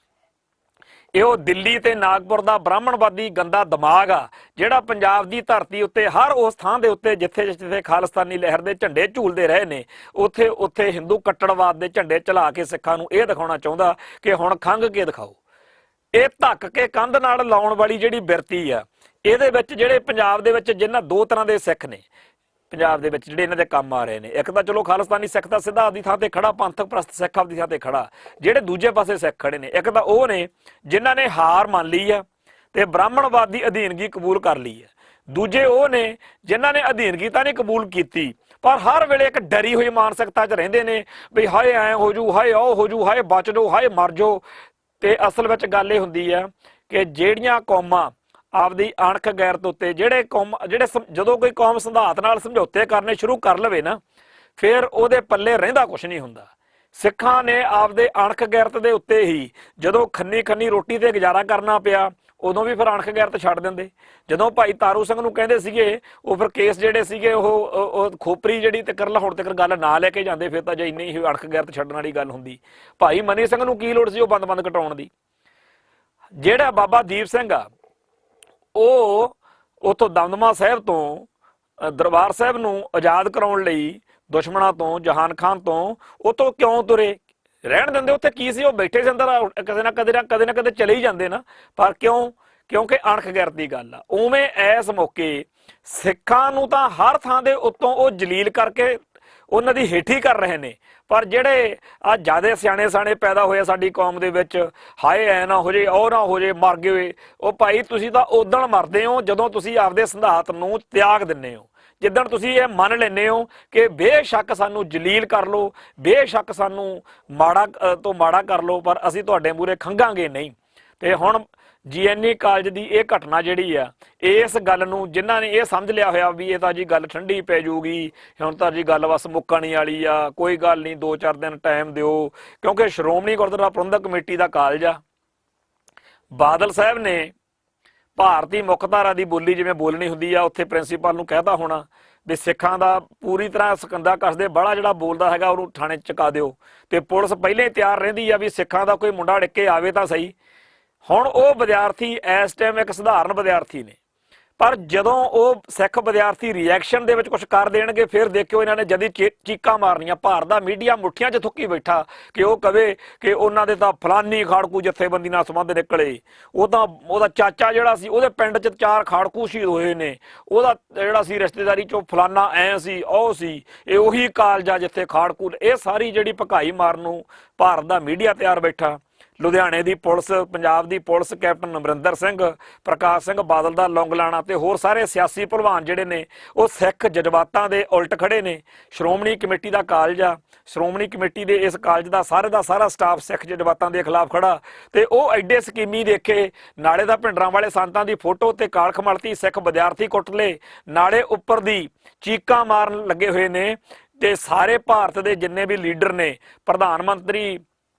ਇਹ ਉਹ ਦਿੱਲੀ ਤੇ ਨਾਗਪੁਰ ਦਾ ਬ੍ਰਾਹਮਣਵਾਦੀ ਗੰਦਾ ਦਿਮਾਗ ਆ, ਜਿਹੜਾ ਪੰਜਾਬ ਦੀ ਧਰਤੀ ਉੱਤੇ ਹਰ ਉਸ ਥਾਂ ਦੇ ਉੱਤੇ ਜਿੱਥੇ ਜਿੱਥੇ ਖਾਲਿਸਤਾਨੀ ਲਹਿਰ ਦੇ ਝੰਡੇ ਝੂਲਦੇ ਰਹੇ ਨੇ, ਉੱਥੇ ਉੱਥੇ ਹਿੰਦੂ ਕੱਟੜਵਾਦ ਦੇ ਝੰਡੇ ਚਲਾ ਕੇ ਸਿੱਖਾਂ ਨੂੰ ਇਹ ਦਿਖਾਉਣਾ ਚਾਹੁੰਦਾ ਕਿ ਹੁਣ ਖੰਘ ਕੇ ਦਿਖਾਓ। ਇਹ ਧੱਕ ਕੇ ਕੰਧ ਨਾਲ ਲਾਉਣ ਵਾਲੀ ਜਿਹੜੀ ਬਿਰਤੀ ਆ, ਇਹਦੇ ਵਿੱਚ ਜਿਹੜੇ ਪੰਜਾਬ ਦੇ ਵਿੱਚ ਜਿਨ੍ਹਾਂ ਦੋ ਤਰ੍ਹਾਂ ਦੇ ਸਿੱਖ ਨੇ ਪੰਜਾਬ ਦੇ ਵਿੱਚ ਜਿਹੜੇ ਇਹਨਾਂ ਦੇ ਕੰਮ ਆ ਰਹੇ ਨੇ, ਇੱਕ ਤਾਂ ਚਲੋ ਖਾਲਿਸਤਾਨੀ ਸਿੱਖ ਤਾਂ ਸਿੱਧਾ ਆਪਦੀ ਥਾਂ ਤੇ ਖੜਾ, ਪੰਥਕ ਪ੍ਰਸਤ ਸਿੱਖ ਆਪਦੀ ਥਾਂ ਤੇ ਖੜਾ। ਜਿਹੜੇ ਦੂਜੇ ਪਾਸੇ ਸਿੱਖ ਖੜੇ ਨੇ, ਇੱਕ ਤਾਂ ਉਹ ਨੇ ਜਿਨ੍ਹਾਂ ਨੇ ਹਾਰ ਮੰਨ ਲਈ ਆ ਤੇ ਬ੍ਰਾਹਮਣਵਾਦੀ ਅਧੀਨਗੀ ਕਬੂਲ ਕਰ ਲਈ ਹੈ। ਦੂਜੇ ਉਹ ਨੇ ਜਿਨ੍ਹਾਂ ਨੇ ਅਧੀਨਗੀ ਤਾਂ ਨਹੀਂ ਕਬੂਲ ਕੀਤੀ, ਪਰ ਹਰ ਵੇਲੇ ਇੱਕ ਡਰੀ ਹੋਈ ਮਾਨਸਿਕਤਾ 'ਚ ਰਹਿੰਦੇ ਨੇ ਵੀ ਹਾਏ ਐਂ ਹੋ ਜੂ, ਹਾਏ ਉਹ ਹੋ ਜੂ, ਹਾਏ ਬਚ ਜਾਓ, ਹਾਏ ਮਰ ਜਾਓ। ਤੇ ਅਸਲ ਵਿੱਚ ਗੱਲ ਇਹ ਹੁੰਦੀ ਆ ਕਿ ਜਿਹੜੀਆਂ ਕੌਮਾਂ ਆਪਦੀ ਅਣਖ ਗੈਰਤ ਉੱਤੇ ਜਿਹੜੇ ਜਦੋਂ ਕੋਈ ਕੌਮ ਸਿਧਾਂਤ ਨਾਲ ਸਮਝੌਤੇ ਕਰਨੇ ਸ਼ੁਰੂ ਕਰ ਲਵੇ ਨਾ, ਫਿਰ ਉਹਦੇ ਪੱਲੇ ਰਹਿੰਦਾ ਕੁਛ ਨਹੀਂ ਹੁੰਦਾ। ਸਿੱਖਾਂ ਨੇ ਆਪਦੇ ਅਣਖ ਗੈਰਤ ਦੇ ਉੱਤੇ ਹੀ ਜਦੋਂ ਖੰਨੀ ਰੋਟੀ ਤੇ ਗੁਜ਼ਾਰਾ ਕਰਨਾ ਪਿਆ, ਉਦੋਂ ਵੀ ਫਿਰ ਅਣਖ ਗੈਰਤ ਛੱਡ ਦਿੰਦੇ। ਜਦੋਂ ਭਾਈ ਤਾਰੂ ਸਿੰਘ ਨੂੰ ਕਹਿੰਦੇ ਸੀਗੇ, ਉਹ ਫਿਰ ਕੇਸ ਜਿਹੜੇ ਸੀਗੇ ਉਹ ਖੋਪਰੀ ਜਿਹੜੀ ਤੱਕ ਲਾਹੌਰ ਤੱਕ ਗੱਲ ਨਾ ਲੈ ਕੇ ਜਾਂਦੇ, ਫਿਰ ਤਾਂ ਜੇ ਇੰਨੀ ਹੀ ਅਣਖ ਗੈਰਤ ਛੱਡਣ ਵਾਲੀ ਗੱਲ ਹੁੰਦੀ। ਭਾਈ ਮਨੀ ਸਿੰਘ ਨੂੰ ਕੀ ਲੋੜ ਸੀ ਉਹ ਬੰਦ ਕਟਾਉਣ ਦੀ। ਜਿਹੜਾ ਬਾਬਾ ਦੀਪ ਸਿੰਘ ਆ, ਉਹ ਉੱਥੋਂ ਦਮਦਮਾ ਸਾਹਿਬ ਤੋਂ ਦਰਬਾਰ ਸਾਹਿਬ ਨੂੰ ਆਜ਼ਾਦ ਕਰਾਉਣ ਲਈ ਦੁਸ਼ਮਣਾਂ ਤੋਂ, ਜਹਾਨ ਖਾਨ ਤੋਂ, ਉਹ ਤੋਂ ਕਿਉਂ ਤੁਰੇ? ਰਹਿਣ ਦਿੰਦੇ ਉੱਥੇ ਕੀ ਸੀ? ਉਹ ਬੈਠੇ ਸੀ ਅੰਦਰ, ਕਦੇ ਨਾ ਕਦੇ ਚਲੇ ਹੀ ਜਾਂਦੇ ਨਾ। ਪਰ ਕਿਉਂ? ਕਿਉਂਕਿ ਅਣਖ ਗੈਰਤ ਦੀ ਗੱਲ ਆ। ਉਵੇਂ ਇਸ ਮੌਕੇ ਸਿੱਖਾਂ ਨੂੰ ਤਾਂ ਹਰ ਥਾਂ ਦੇ ਉੱਤੋਂ ਉਹ ਜਲੀਲ ਕਰਕੇ ਉਹਨਾਂ ਦੀ ਹੇਠੀ ਕਰ ਰਹੇ ਨੇ, ਪਰ ਜਿਹੜੇ ਆ ਜ਼ਿਆਦਾ ਸਿਆਣੇ ਪੈਦਾ ਹੋਏ ਸਾਡੀ ਕੌਮ ਦੇ ਵਿੱਚ, ਹਾਏ ਐ ਨਾ ਹੋ ਜੇ, ਉਹ ਨਾ ਹੋ ਜੇ, ਮਰ ਗਏ। ਉਹ ਭਾਈ ਤੁਸੀਂ ਤਾਂ ਉਦਣ ਮਰਦੇ ਹੋ ਜਦੋਂ ਤੁਸੀਂ ਆਪਦੇ ਸਿਧਾਂਤ ਨੂੰ ਤਿਆਗ ਦਿੰਦੇ ਹੋ, ਜਿੱਦਣ ਤੁਸੀਂ ਇਹ ਮੰਨ ਲੈਂਦੇ ਹੋ ਕਿ ਬੇਸ਼ੱਕ ਸਾਨੂੰ ਜਲੀਲ ਕਰ ਲਓ, ਬੇਸ਼ੱਕ ਸਾਨੂੰ ਮਾੜਾ ਤੋਂ ਮਾੜਾ ਕਰ ਲਓ, ਪਰ ਅਸੀਂ ਤੁਹਾਡੇ ਮੂਹਰੇ ਖੰਘਾਂਗੇ ਨਹੀਂ। ਤੇ ਹੁਣ GNE ਕਾਲਜ ਦੀ ਇਹ ਘਟਨਾ ਜਿਹੜੀ ਆ, ਇਸ ਗੱਲ ਨੂੰ ਜਿਨ੍ਹਾਂ ਨੇ ਇਹ ਸਮਝ ਲਿਆ ਹੋਇਆ ਵੀ ਇਹ ਤਾਂ ਜੀ ਗੱਲ ਠੰਡੀ ਪੈ ਜਾਊਗੀ, ਹੁਣ ਤਾਂ ਜੀ ਗੱਲ ਬਸ ਮੁੱਕਣ ਵਾਲੀ ਆ, ਕੋਈ ਗੱਲ ਨਹੀਂ, 2-4 ਦਿਨ ਟਾਈਮ ਦਿਓ, ਕਿਉਂਕਿ ਸ਼੍ਰੋਮਣੀ ਗੁਰਦੁਆਰਾ ਪ੍ਰਬੰਧਕ ਕਮੇਟੀ ਦਾ ਕਾਲਜ ਆ। ਬਾਦਲ ਸਾਹਿਬ ਨੇ ਭਾਰਤੀ ਮੁੱਖ ਧਾਰਾ ਦੀ ਬੋਲੀ ਜਿਵੇਂ ਬੋਲਣੀ ਹੁੰਦੀ ਆ, ਉੱਥੇ ਪ੍ਰਿੰਸੀਪਲ ਨੂੰ ਕਹਿਤਾ ਹੋਣਾ ਵੀ ਸਿੱਖਾਂ ਦਾ ਪੂਰੀ ਤਰ੍ਹਾਂ ਸਕੰਦਾ ਕੱਸਦੇ ਬਾਹਲਾ ਜਿਹੜਾ ਬੋਲਦਾ ਹੈਗਾ ਉਹਨੂੰ ਥਾਣੇ 'ਚ ਚੁਕਾ ਦਿਓ। ਤੇ ਪੁਲਿਸ ਪਹਿਲੇ ਤਿਆਰ ਰਹਿੰਦੀ ਆ ਵੀ ਸਿੱਖਾਂ ਦਾ ਕੋਈ ਮੁੰਡਾ ਡਿੱਕੇ ਆਵੇ ਤਾਂ ਸਹੀ। ਹੁਣ ਉਹ ਵਿਦਿਆਰਥੀ ਇਸ ਟਾਈਮ ਇੱਕ ਸਧਾਰਨ ਵਿਦਿਆਰਥੀ ਨੇ, ਪਰ ਜਦੋਂ ਉਹ ਸਿੱਖ ਵਿਦਿਆਰਥੀ ਰਿਐਕਸ਼ਨ ਦੇ ਵਿੱਚ ਕੁਝ ਕਰ ਦੇਣਗੇ, ਫਿਰ ਦੇਖਿਓ ਇਹਨਾਂ ਨੇ ਜਦੀ ਚੀਕਾਂ ਮਾਰਨੀਆਂ। ਭਾਰਤ ਦਾ ਮੀਡੀਆ ਮੁੱਠੀਆਂ 'ਚ ਥੁੱਕੀ ਬੈਠਾ ਕਿ ਉਹ ਕਵੇ ਕਿ ਉਹਨਾਂ ਦੇ ਤਾਂ ਫਲਾਨੀ ਖਾੜਕੂ ਜਥੇਬੰਦੀ ਨਾਲ ਸੰਬੰਧ ਨਿਕਲੇ, ਉਹਦਾ ਚਾਚਾ ਜਿਹੜਾ ਸੀ ਉਹਦੇ ਪਿੰਡ 'ਚ 4 ਖਾੜਕੂ ਸ਼ਹੀਦ ਹੋਏ ਨੇ, ਉਹਦਾ ਜਿਹੜਾ ਸੀ ਰਿਸ਼ਤੇਦਾਰੀ 'ਚੋਂ ਫਲਾਨਾ ਐਂ ਸੀ, ਉਹ ਸੀ, ਇਹ ਉਹੀ ਕਾਲਜ ਆ ਜਿੱਥੇ ਖਾੜਕੂ। ਇਹ ਸਾਰੀ ਜਿਹੜੀ ਭਕਾਈ ਮਾਰਨ ਨੂੰ ਭਾਰਤ ਦਾ ਮੀਡੀਆ ਤਿਆਰ ਬੈਠਾ। ਲੁਧਿਆਣੇ ਦੀ ਪੁਲਿਸ, ਪੰਜਾਬ ਦੀ ਪੁਲਿਸ, ਕੈਪਟਨ ਅਮਰਿੰਦਰ ਸਿੰਘ, ਪ੍ਰਕਾਸ਼ ਸਿੰਘ ਬਾਦਲ ਦਾ ਲੌਂਗਲਾਣਾ ਤੇ ਹੋਰ ਸਾਰੇ ਸਿਆਸੀ ਭਲਵਾਨ ਜਿਹੜੇ ਨੇ ਉਹ ਸਿੱਖ ਜਜ਼ਬਾਤਾਂ ਦੇ ਉਲਟ ਖੜੇ ਨੇ। ਸ਼੍ਰੋਮਣੀ ਕਮੇਟੀ ਦਾ ਕਾਲਜ ਆ, ਸ਼੍ਰੋਮਣੀ ਕਮੇਟੀ ਦੇ ਇਸ ਕਾਲਜ ਦਾ ਸਾਰਾ ਸਟਾਫ ਸਿੱਖ ਜਜ਼ਬਾਤਾਂ ਦੇ ਖਿਲਾਫ ਖੜਾ, ਤੇ ਉਹ ਐਡੇ ਸਕੀਮੀ ਦੇਖੇ। ਨਾਲੇ ਦਾ ਭਿੰਡਰਾਂ ਵਾਲੇ ਸੰਤਾਂ ਦੀ ਫੋਟੋ ਤੇ ਕਾਲਖ ਮਲਤੀ, ਸਿੱਖ ਵਿਦਿਆਰਥੀ ਕੁੱਟ ਲਏ, ਨਾਲੇ ਉੱਪਰ ਦੀ ਚੀਕਾਂ ਮਾਰਨ ਲੱਗੇ ਹੋਏ ਨੇ। ਤੇ ਸਾਰੇ ਭਾਰਤ ਦੇ ਜਿੰਨੇ ਵੀ ਲੀਡਰ ਨੇ, ਪ੍ਰਧਾਨ ਮੰਤਰੀ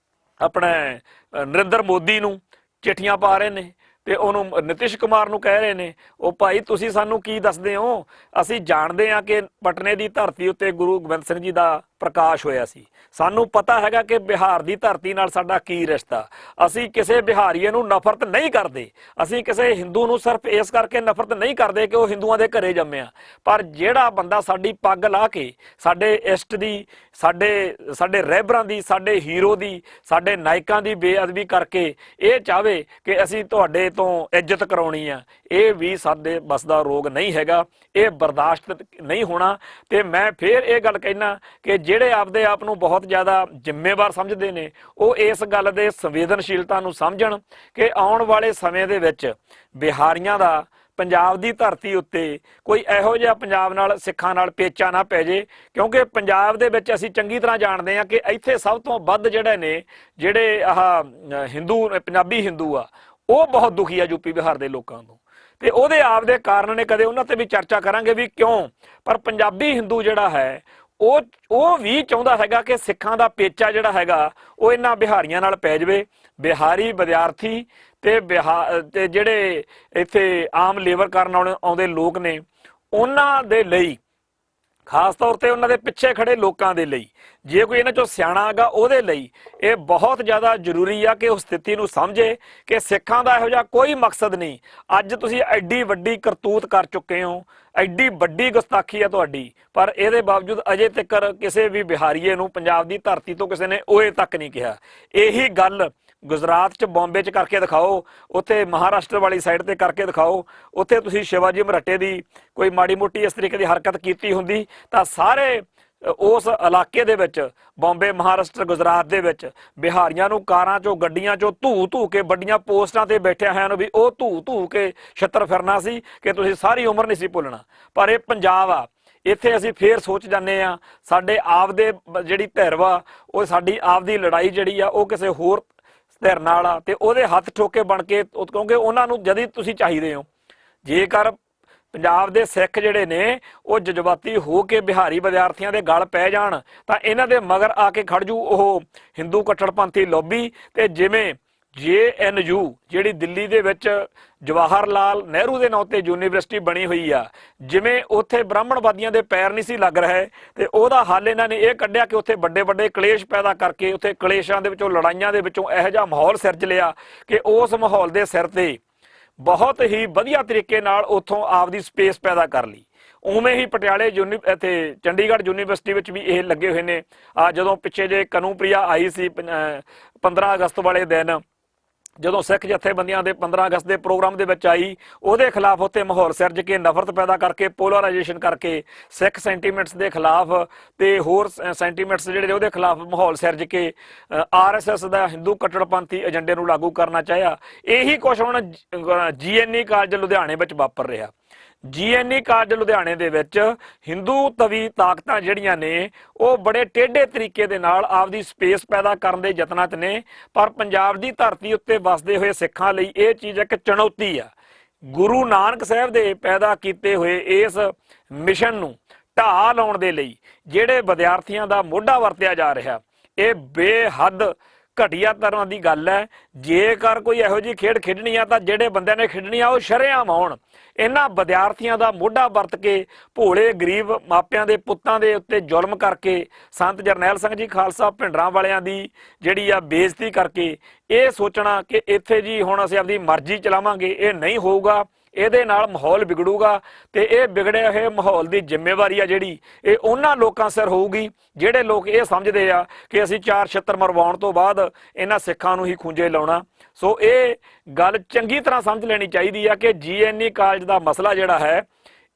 ਆਪਣੇ ਨਰਿੰਦਰ ਮੋਦੀ ਨੂੰ ਚਿੱਠੀਆਂ ਪਾ ਰਹੇ ਨੇ, ਤੇ ਉਹਨੂੰ ਨਿਤਿਸ਼ ਕੁਮਾਰ ਨੂੰ ਕਹਿ ਰਹੇ ਨੇ, ਉਹ ਭਾਈ ਤੁਸੀਂ ਸਾਨੂੰ ਕੀ ਦੱਸਦੇ ਹੋ? ਅਸੀਂ ਜਾਣਦੇ ਹਾਂ ਕਿ ਪਟਨੇ ਦੀ ਧਰਤੀ ਉੱਤੇ ਗੁਰੂ ਗੋਬਿੰਦ ਸਿੰਘ ਜੀ ਦਾ ਪ੍ਰਕਾਸ਼ ਹੋਇਆ ਸੀ। ਸਾਨੂੰ ਪਤਾ ਹੈਗਾ ਕਿ ਬਿਹਾਰ ਦੀ ਧਰਤੀ ਨਾਲ ਸਾਡਾ ਕੀ ਰਿਸ਼ਤਾ। ਅਸੀਂ ਕਿਸੇ ਬਿਹਾਰੀਏ ਨੂੰ ਨਫ਼ਰਤ ਨਹੀਂ ਕਰਦੇ, ਅਸੀਂ ਕਿਸੇ ਹਿੰਦੂ ਨੂੰ ਸਿਰਫ ਇਸ ਕਰਕੇ ਨਫ਼ਰਤ ਨਹੀਂ ਕਰਦੇ ਕਿ ਉਹ ਹਿੰਦੂਆਂ ਦੇ ਘਰੇ ਜੰਮਿਆ। ਪਰ ਜਿਹੜਾ ਬੰਦਾ ਸਾਡੀ ਪੱਗ ਲਾ ਕੇ ਸਾਡੇ ਇਸ਼ਟ ਦੀ, ਸਾਡੇ ਰਹਿਬਰਾਂ ਦੀ, ਸਾਡੇ ਹੀਰੋ ਦੀ, ਸਾਡੇ ਨਾਇਕਾਂ ਦੀ ਬੇਅਦਬੀ ਕਰਕੇ ਇਹ ਚਾਹਵੇ ਕਿ ਅਸੀਂ ਤੁਹਾਡੇ ਤੋਂ ਇੱਜ਼ਤ ਕਰਾਉਣੀ ਆ, ਇਹ ਵੀ ਸਾਡੇ ਬਸ ਦਾ ਰੋਗ ਨਹੀਂ ਹੈਗਾ, ਇਹ ਬਰਦਾਸ਼ਤ ਨਹੀਂ ਹੋਣਾ। ਤੇ ਮੈਂ ਫੇਰ ਇਹ ਗੱਲ ਕਹਿਣਾ ਕਿ ਜਿਹੜੇ ਆਪਦੇ ਆਪ ਨੂੰ ਬਹੁਤ ਜ਼ਿਆਦਾ ਜ਼ਿੰਮੇਵਾਰ ਸਮਝਦੇ ਨੇ, ਉਹ ਇਸ ਗੱਲ ਦੇ ਸੰਵੇਦਨਸ਼ੀਲਤਾ ਨੂੰ ਸਮਝਣ ਕਿ ਆਉਣ ਵਾਲੇ ਸਮੇਂ ਦੇ ਵਿੱਚ ਬਿਹਾਰੀਆਂ ਦਾ ਪੰਜਾਬ ਦੀ ਧਰਤੀ ਉੱਤੇ ਕੋਈ ਇਹੋ ਜਿਹਾ ਪੰਜਾਬ ਨਾਲ, ਸਿੱਖਾਂ ਨਾਲ ਪੇਚਾ ਨਾ ਪੈ ਜੇ। ਕਿਉਂਕਿ ਪੰਜਾਬ ਦੇ ਵਿੱਚ ਅਸੀਂ ਚੰਗੀ ਤਰ੍ਹਾਂ ਜਾਣਦੇ ਹਾਂ ਕਿ ਇੱਥੇ ਸਭ ਤੋਂ ਵੱਧ ਜਿਹੜੇ ਹਿੰਦੂ, ਪੰਜਾਬੀ ਹਿੰਦੂ ਆ, ਉਹ ਬਹੁਤ ਦੁਖੀ ਆ ਯੂਪੀ ਬਿਹਾਰ ਦੇ ਲੋਕਾਂ ਤੋਂ। ਤੇ ਉਹਦੇ ਆਪ ਦੇ ਕਾਰਨ ਨੇ, ਕਦੇ ਉਹਨਾਂ ਤੇ ਵੀ ਚਰਚਾ ਕਰਾਂਗੇ ਵੀ ਕਿਉਂ। ਪਰ ਪੰਜਾਬੀ ਹਿੰਦੂ ਜਿਹੜਾ ਹੈ ਉਹ ਵੀ ਚਾਹੁੰਦਾ ਹੈਗਾ ਕਿ ਸਿੱਖਾਂ ਦਾ ਪੇਚਾ ਜਿਹੜਾ ਹੈਗਾ ਉਹ ਇਹਨਾਂ ਬਿਹਾਰੀਆਂ ਨਾਲ ਪੈ ਜਾਵੇ। ਬਿਹਾਰੀ ਵਿਦਿਆਰਥੀ ਤੇ ਜਿਹੜੇ ਇੱਥੇ ਆਮ ਲੇਬਰ ਕਰਨ ਆਉਂਦੇ ਲੋਕ ਨੇ, ਉਹਨਾਂ ਦੇ ਲਈ, ਖਾਸ ਤੌਰ ਤੇ ਉਹਨਾਂ ਦੇ ਪਿੱਛੇ ਖੜੇ ਲੋਕਾਂ ਦੇ ਲਈ, ਜੇ ਕੋਈ ਇਹਨਾਂ ਚੋਂ ਸਿਆਣਾ ਹੈਗਾ ਉਹਦੇ ਲਈ ਇਹ ਬਹੁਤ ਜ਼ਿਆਦਾ ਜ਼ਰੂਰੀ ਆ ਕਿ ਉਹ ਸਥਿਤੀ ਨੂੰ ਸਮਝੇ ਕਿ ਸਿੱਖਾਂ ਦਾ ਇਹੋ ਜਿਹਾ ਕੋਈ ਮਕਸਦ ਨਹੀਂ। ਅੱਜ ਤੁਸੀਂ ਐਡੀ ਵੱਡੀ ਕਰਤੂਤ ਕਰ ਚੁੱਕੇ ਹੋ, ਐਡੀ ਵੱਡੀ ਗੁਸਤਾਖੀ ਆ ਤੁਹਾਡੀ, ਪਰ ਇਹਦੇ ਬਾਵਜੂਦ ਅਜੇ ਤੱਕ ਕਿਸੇ ਵੀ ਬਿਹਾਰੀਏ ਨੂੰ ਪੰਜਾਬ ਦੀ ਧਰਤੀ ਤੋਂ ਕਿਸੇ ਨੇ ਓਏ ਤੱਕ ਨਹੀਂ ਕਿਹਾ। ਇਹੀ ਗੱਲ ਗੁਜਰਾਤ 'ਚ, ਬੰਬੇ 'ਚ ਕਰਕੇ ਦਿਖਾਓ, ਉੱਥੇ ਮਹਾਰਾਸ਼ਟਰ ਵਾਲੀ ਸਾਈਡ ਤੇ ਕਰਕੇ ਦਿਖਾਓ, ਉੱਥੇ ਤੁਸੀਂ ਸ਼ਿਵਾਜੀ ਮਰਾਠੇ ਦੀ ਕੋਈ ਮਾੜੀ ਮੋਟੀ ਇਸ ਤਰੀਕੇ ਦੀ ਹਰਕਤ ਕੀਤੀ ਹੁੰਦੀ ਤਾਂ ਸਾਰੇ ਉਸ ਇਲਾਕੇ ਦੇ ਵਿੱਚ, ਬੰਬੇ, ਮਹਾਰਾਸ਼ਟਰ, ਗੁਜਰਾਤ ਦੇ ਵਿੱਚ ਬਿਹਾਰੀਆਂ ਨੂੰ ਕਾਰਾਂ 'ਚੋਂ, ਗੱਡੀਆਂ 'ਚੋਂ ਧੂ ਕੇ ਵੱਡੀਆਂ ਪੋਸਟਾਂ ਤੇ ਬੈਠਿਆ ਹੋਇਆਂ ਨੂੰ ਵੀ ਉਹ ਧੂ ਕੇ ਛਿੱਤਰ ਫਿਰਨਾ ਸੀ ਕਿ ਤੁਸੀਂ ਸਾਰੀ ਉਮਰ ਨਹੀਂ ਸੀ ਭੁੱਲਣਾ। ਪਰ ਇਹ ਪੰਜਾਬ ਆ, ਇੱਥੇ ਅਸੀਂ ਫੇਰ ਸੋਚ ਜਾਂਦੇ ਆ ਸਾਡੇ ਆਪ ਦੇ ਜਿਹੜੀ ਧਿਰ ਵਾ, ਉਹ ਸਾਡੀ ਆਪ ਦੀ ਲੜਾਈ ਜਿਹੜੀ ਆ ਉਹ ਕਿਸੇ ਹੋਰ ਧਿਰ ਨਾਲ ਆ, ਤੇ ਉਹਦੇ ਹੱਥ ਠੋਕੇ ਬਣ ਕੇ, ਕਿਉਂਕਿ ਉਹਨਾਂ ਨੂੰ ਜਦ ਤੁਸੀਂ ਚਾਹੀਦੇ ਹੋ। ਜੇਕਰ ਪੰਜਾਬ ਦੇ ਸਿੱਖ ਜਿਹੜੇ ਨੇ ਉਹ ਜਜ਼ਬਾਤੀ ਹੋ ਕੇ ਬਿਹਾਰੀ ਵਿਦਿਆਰਥੀਆਂ ਦੇ ਗਲ ਪੈ ਜਾਣ ਤਾਂ ਇਹਨਾਂ ਦੇ ਮਗਰ ਆ ਕੇ ਖੜ ਜੂ ਉਹ ਹਿੰਦੂ ਕੱਟੜਪੰਥੀ ਲੌਬੀ। ਤੇ ਜਿਵੇਂ JNU ਜਿਹੜੀ ਦਿੱਲੀ ਦੇ ਵਿੱਚ ਜਵਾਹਰ ਲਾਲ ਨਹਿਰੂ ਦੇ ਨਾਂ ਤੇ ਯੂਨੀਵਰਸਿਟੀ ਬਣੀ ਹੋਈ ਆ, ਜਿਵੇਂ ਉੱਥੇ ਬ੍ਰਾਹਮਣਵਾਦੀਆਂ ਦੇ ਪੈਰ ਨਹੀਂ ਸੀ ਲੱਗ ਰਹੇ, ਤੇ ਉਹਦਾ ਹੱਲ ਇਹਨਾਂ ਨੇ ਇਹ ਕੱਢਿਆ ਕਿ ਉੱਥੇ ਵੱਡੇ ਵੱਡੇ ਕਲੇਸ਼ ਪੈਦਾ ਕਰਕੇ, ਉੱਥੇ ਕਲੇਸ਼ਾਂ ਦੇ ਵਿੱਚੋਂ, ਲੜਾਈਆਂ ਦੇ ਵਿੱਚੋਂ ਇਹੋ ਜਿਹਾ ਮਾਹੌਲ ਸਿਰਜ ਲਿਆ ਕਿ ਉਸ ਮਾਹੌਲ ਦੇ ਸਿਰ ਤੇ ਬਹੁਤ ਹੀ ਵਧੀਆ ਤਰੀਕੇ ਨਾਲ ਉੱਥੋਂ ਆਪਦੀ ਸਪੇਸ ਪੈਦਾ ਕਰ ਲਈ। ਉਵੇਂ ਹੀ ਪਟਿਆਲੇ ਇੱਥੇ ਚੰਡੀਗੜ੍ਹ ਯੂਨੀਵਰਸਿਟੀ ਵਿੱਚ ਵੀ ਇਹ ਲੱਗੇ ਹੋਏ ਨੇ। ਜਦੋਂ ਪਿੱਛੇ ਜੇ ਕਨੂਪ੍ਰਿਆ ਆਈ ਸੀ 15 ਅਗਸਤ ਵਾਲੇ ਦਿਨ, ਜਦੋਂ ਸਿੱਖ ਜਥੇਬੰਦੀਆਂ ਦੇ 15 ਅਗਸਤ ਦੇ ਪ੍ਰੋਗਰਾਮ ਦੇ ਵਿੱਚ ਆਈ, ਉਹਦੇ ਖਿਲਾਫ ਉੱਥੇ ਮਾਹੌਲ ਸਿਰਜ ਕੇ, ਨਫ਼ਰਤ ਪੈਦਾ ਕਰਕੇ, ਪੋਲਰਾਈਜੇਸ਼ਨ ਕਰਕੇ, ਸਿੱਖ ਸੈਂਟੀਮੈਂਟਸ ਦੇ ਖਿਲਾਫ ਤੇ ਹੋਰ ਸੈਂਟੀਮੈਂਟਸ ਜਿਹੜੇ ਉਹਦੇ ਖਿਲਾਫ ਮਾਹੌਲ ਸਿਰਜ ਕੇ RSS ਦਾ ਹਿੰਦੂ ਕੱਟੜਪੰਥੀ ਏਜੰਡੇ ਨੂੰ ਲਾਗੂ ਕਰਨਾ ਚਾਹਿਆ। ਇਹੀ ਕੁਛ ਹੁਣ GNE ਕਾਲਜ ਲੁਧਿਆਣੇ ਵਿੱਚ ਵਾਪਰ ਰਿਹਾ। GNE ਕਾਲਜ ਲੁਧਿਆਣੇ ਦੇ ਵਿੱਚ ਹਿੰਦੂ ਤਵੀ ਤਾਕਤਾਂ ਜਿਹੜੀਆਂ ਨੇ ਉਹ ਬੜੇ ਟੇਢੇ ਤਰੀਕੇ ਦੇ ਨਾਲ ਆਪਦੀ ਸਪੇਸ ਪੈਦਾ ਕਰਨ ਦੇ ਯਤਨਾਂ 'ਚ ਨੇ। ਪਰ ਪੰਜਾਬ ਦੀ ਧਰਤੀ ਉੱਤੇ ਵਸਦੇ ਹੋਏ ਸਿੱਖਾਂ ਲਈ ਇਹ ਚੀਜ਼ ਇੱਕ ਚੁਣੌਤੀ ਆ। ਗੁਰੂ ਨਾਨਕ ਸਾਹਿਬ ਦੇ ਪੈਦਾ ਕੀਤੇ ਹੋਏ ਇਸ ਮਿਸ਼ਨ ਨੂੰ ਢਾਹ ਲਾਉਣ ਦੇ ਲਈ ਜਿਹੜੇ ਵਿਦਿਆਰਥੀਆਂ ਦਾ ਮੋਢਾ ਵਰਤਿਆ ਜਾ ਰਿਹਾ, ਇਹ ਬੇਹੱਦ ਘਟੀਆ ਤਰ੍ਹਾਂ ਦੀ ਗੱਲ ਹੈ। ਜੇਕਰ ਕੋਈ ਇਹੋ ਜਿਹੀ ਖੇਡ ਖੇਡਣੀ ਆ ਤਾਂ ਜਿਹੜੇ ਬੰਦਿਆਂ ਨੇ ਖੇਡਣੀ ਆ ਉਹ ਸ਼ਰੇਆਮ ਆਉਣ। ਇਹਨਾਂ ਵਿਦਿਆਰਥੀਆਂ ਦਾ ਮੋਢਾ ਵਰਤ ਕੇ ਭੋਲੇ ਗਰੀਬ ਮਾਪਿਆਂ ਦੇ ਪੁੱਤਾਂ ਦੇ ਉੱਤੇ ਜ਼ੁਲਮ ਕਰਕੇ, ਸੰਤ ਜਰਨੈਲ ਸਿੰਘ ਜੀ ਖਾਲਸਾ ਭਿੰਡਰਾਂ ਵਾਲਿਆਂ ਦੀ ਜਿਹੜੀ ਆ ਬੇਇੱਜ਼ਤੀ ਕਰਕੇ ਇਹ ਸੋਚਣਾ ਕਿ ਇੱਥੇ ਜੀ ਹੁਣ ਅਸੀਂ ਆਪਦੀ ਮਰਜ਼ੀ ਚਲਾਵਾਂਗੇ, ਇਹ ਨਹੀਂ ਹੋਊਗਾ। ਇਹਦੇ ਨਾਲ ਮਾਹੌਲ ਵਿਗੜੂਗਾ ਤੇ ਇਹ ਵਿਗੜੇ ਹੋਏ ਮਾਹੌਲ ਦੀ ਜ਼ਿੰਮੇਵਾਰੀ ਆ ਜਿਹੜੀ ਇਹ ਉਹਨਾਂ ਲੋਕਾਂ ਸਿਰ ਹੋਊਗੀ ਜਿਹੜੇ ਲੋਕ ਇਹ ਸਮਝਦੇ ਆ ਕਿ ਅਸੀਂ 4 ਛਿੱਤਰ ਮਰਵਾਉਣ ਤੋਂ ਬਾਅਦ ਇਹਨਾਂ ਸਿੱਖਾਂ ਨੂੰ ਹੀ ਖੂੰਜੇ ਲਾਉਣਾ। ਸੋ ਇਹ ਗੱਲ ਚੰਗੀ ਤਰ੍ਹਾਂ ਸਮਝ ਲੈਣੀ ਚਾਹੀਦੀ ਆ ਕਿ GNE ਕਾਲਜ ਦਾ ਮਸਲਾ ਜਿਹੜਾ ਹੈ,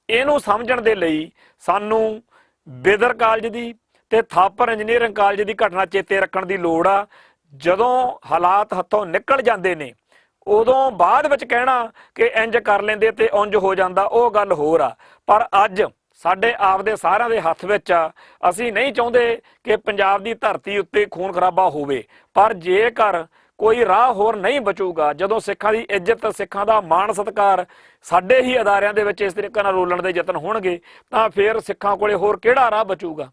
ਇਹਨੂੰ ਸਮਝਣ ਦੇ ਲਈ ਸਾਨੂੰ ਬਿਦਰ ਕਾਲਜ ਦੀ ਤੇ ਥਾਪਰ ਇੰਜੀਨੀਅਰਿੰਗ ਕਾਲਜ ਦੀ ਘਟਨਾ ਚੇਤੇ ਰੱਖਣ ਦੀ ਲੋੜ ਆ। ਜਦੋਂ ਹਾਲਾਤ ਹੱਥੋਂ ਨਿਕਲ ਜਾਂਦੇ ਨੇ ਉਦੋਂ ਬਾਅਦ ਵਿੱਚ ਕਹਿਣਾ ਕਿ ਇੰਜ ਕਰ ਲੈਂਦੇ ਤੇ ਉਂਝ ਹੋ ਜਾਂਦਾ, ਉਹ ਗੱਲ ਹੋਰ ਆ। ਪਰ ਅੱਜ ਸਾਡੇ ਆਪ ਦੇ ਸਾਰਿਆਂ ਦੇ ਹੱਥ ਵਿੱਚ ਆ। ਅਸੀਂ ਨਹੀਂ ਚਾਹੁੰਦੇ ਕਿ ਪੰਜਾਬ ਦੀ ਧਰਤੀ ਉੱਤੇ ਖੂਨ ਖਰਾਬਾ ਹੋਵੇ, ਪਰ ਜੇਕਰ ਕੋਈ ਰਾਹ ਹੋਰ ਨਹੀਂ ਬਚੂਗਾ, ਜਦੋਂ ਸਿੱਖਾਂ ਦੀ ਇੱਜ਼ਤ, ਸਿੱਖਾਂ ਦਾ ਮਾਣ ਸਤਿਕਾਰ ਸਾਡੇ ਹੀ ਅਦਾਰਿਆਂ ਦੇ ਵਿੱਚ ਇਸ ਤਰੀਕੇ ਨਾਲ ਰੋਲਣ ਦੇ ਯਤਨ ਹੋਣਗੇ, ਤਾਂ ਫਿਰ ਸਿੱਖਾਂ ਕੋਲੇ ਹੋਰ ਕਿਹੜਾ ਰਾਹ ਬਚੂਗਾ।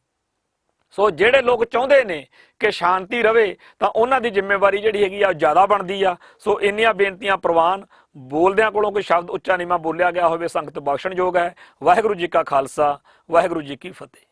ਸੋ ਜਿਹੜੇ ਲੋਕ ਚਾਹੁੰਦੇ ਨੇ ਕਿ ਸ਼ਾਂਤੀ ਰਵੇ ਤਾਂ ਉਹਨਾਂ ਦੀ ਜ਼ਿੰਮੇਵਾਰੀ ਜਿਹੜੀ ਹੈਗੀ ਆ ਜ਼ਿਆਦਾ ਬਣਦੀ ਆ। ਸੋ ਇੰਨੀਆਂ ਬੇਨਤੀਆਂ ਪ੍ਰਵਾਨ, ਬੋਲਦਿਆਂ ਕੋਲੋਂ ਕੋਈ ਸ਼ਬਦ ਉੱਚਾ ਨੀਵਾਂ ਬੋਲਿਆ ਗਿਆ ਹੋਵੇ ਸੰਗਤ ਬਖਸ਼ਣਯੋਗ ਹੈ। ਵਾਹਿਗੁਰੂ ਜੀ ਕਾ ਖਾਲਸਾ, ਵਾਹਿਗੁਰੂ ਜੀ ਕੀ ਫਤਿਹ।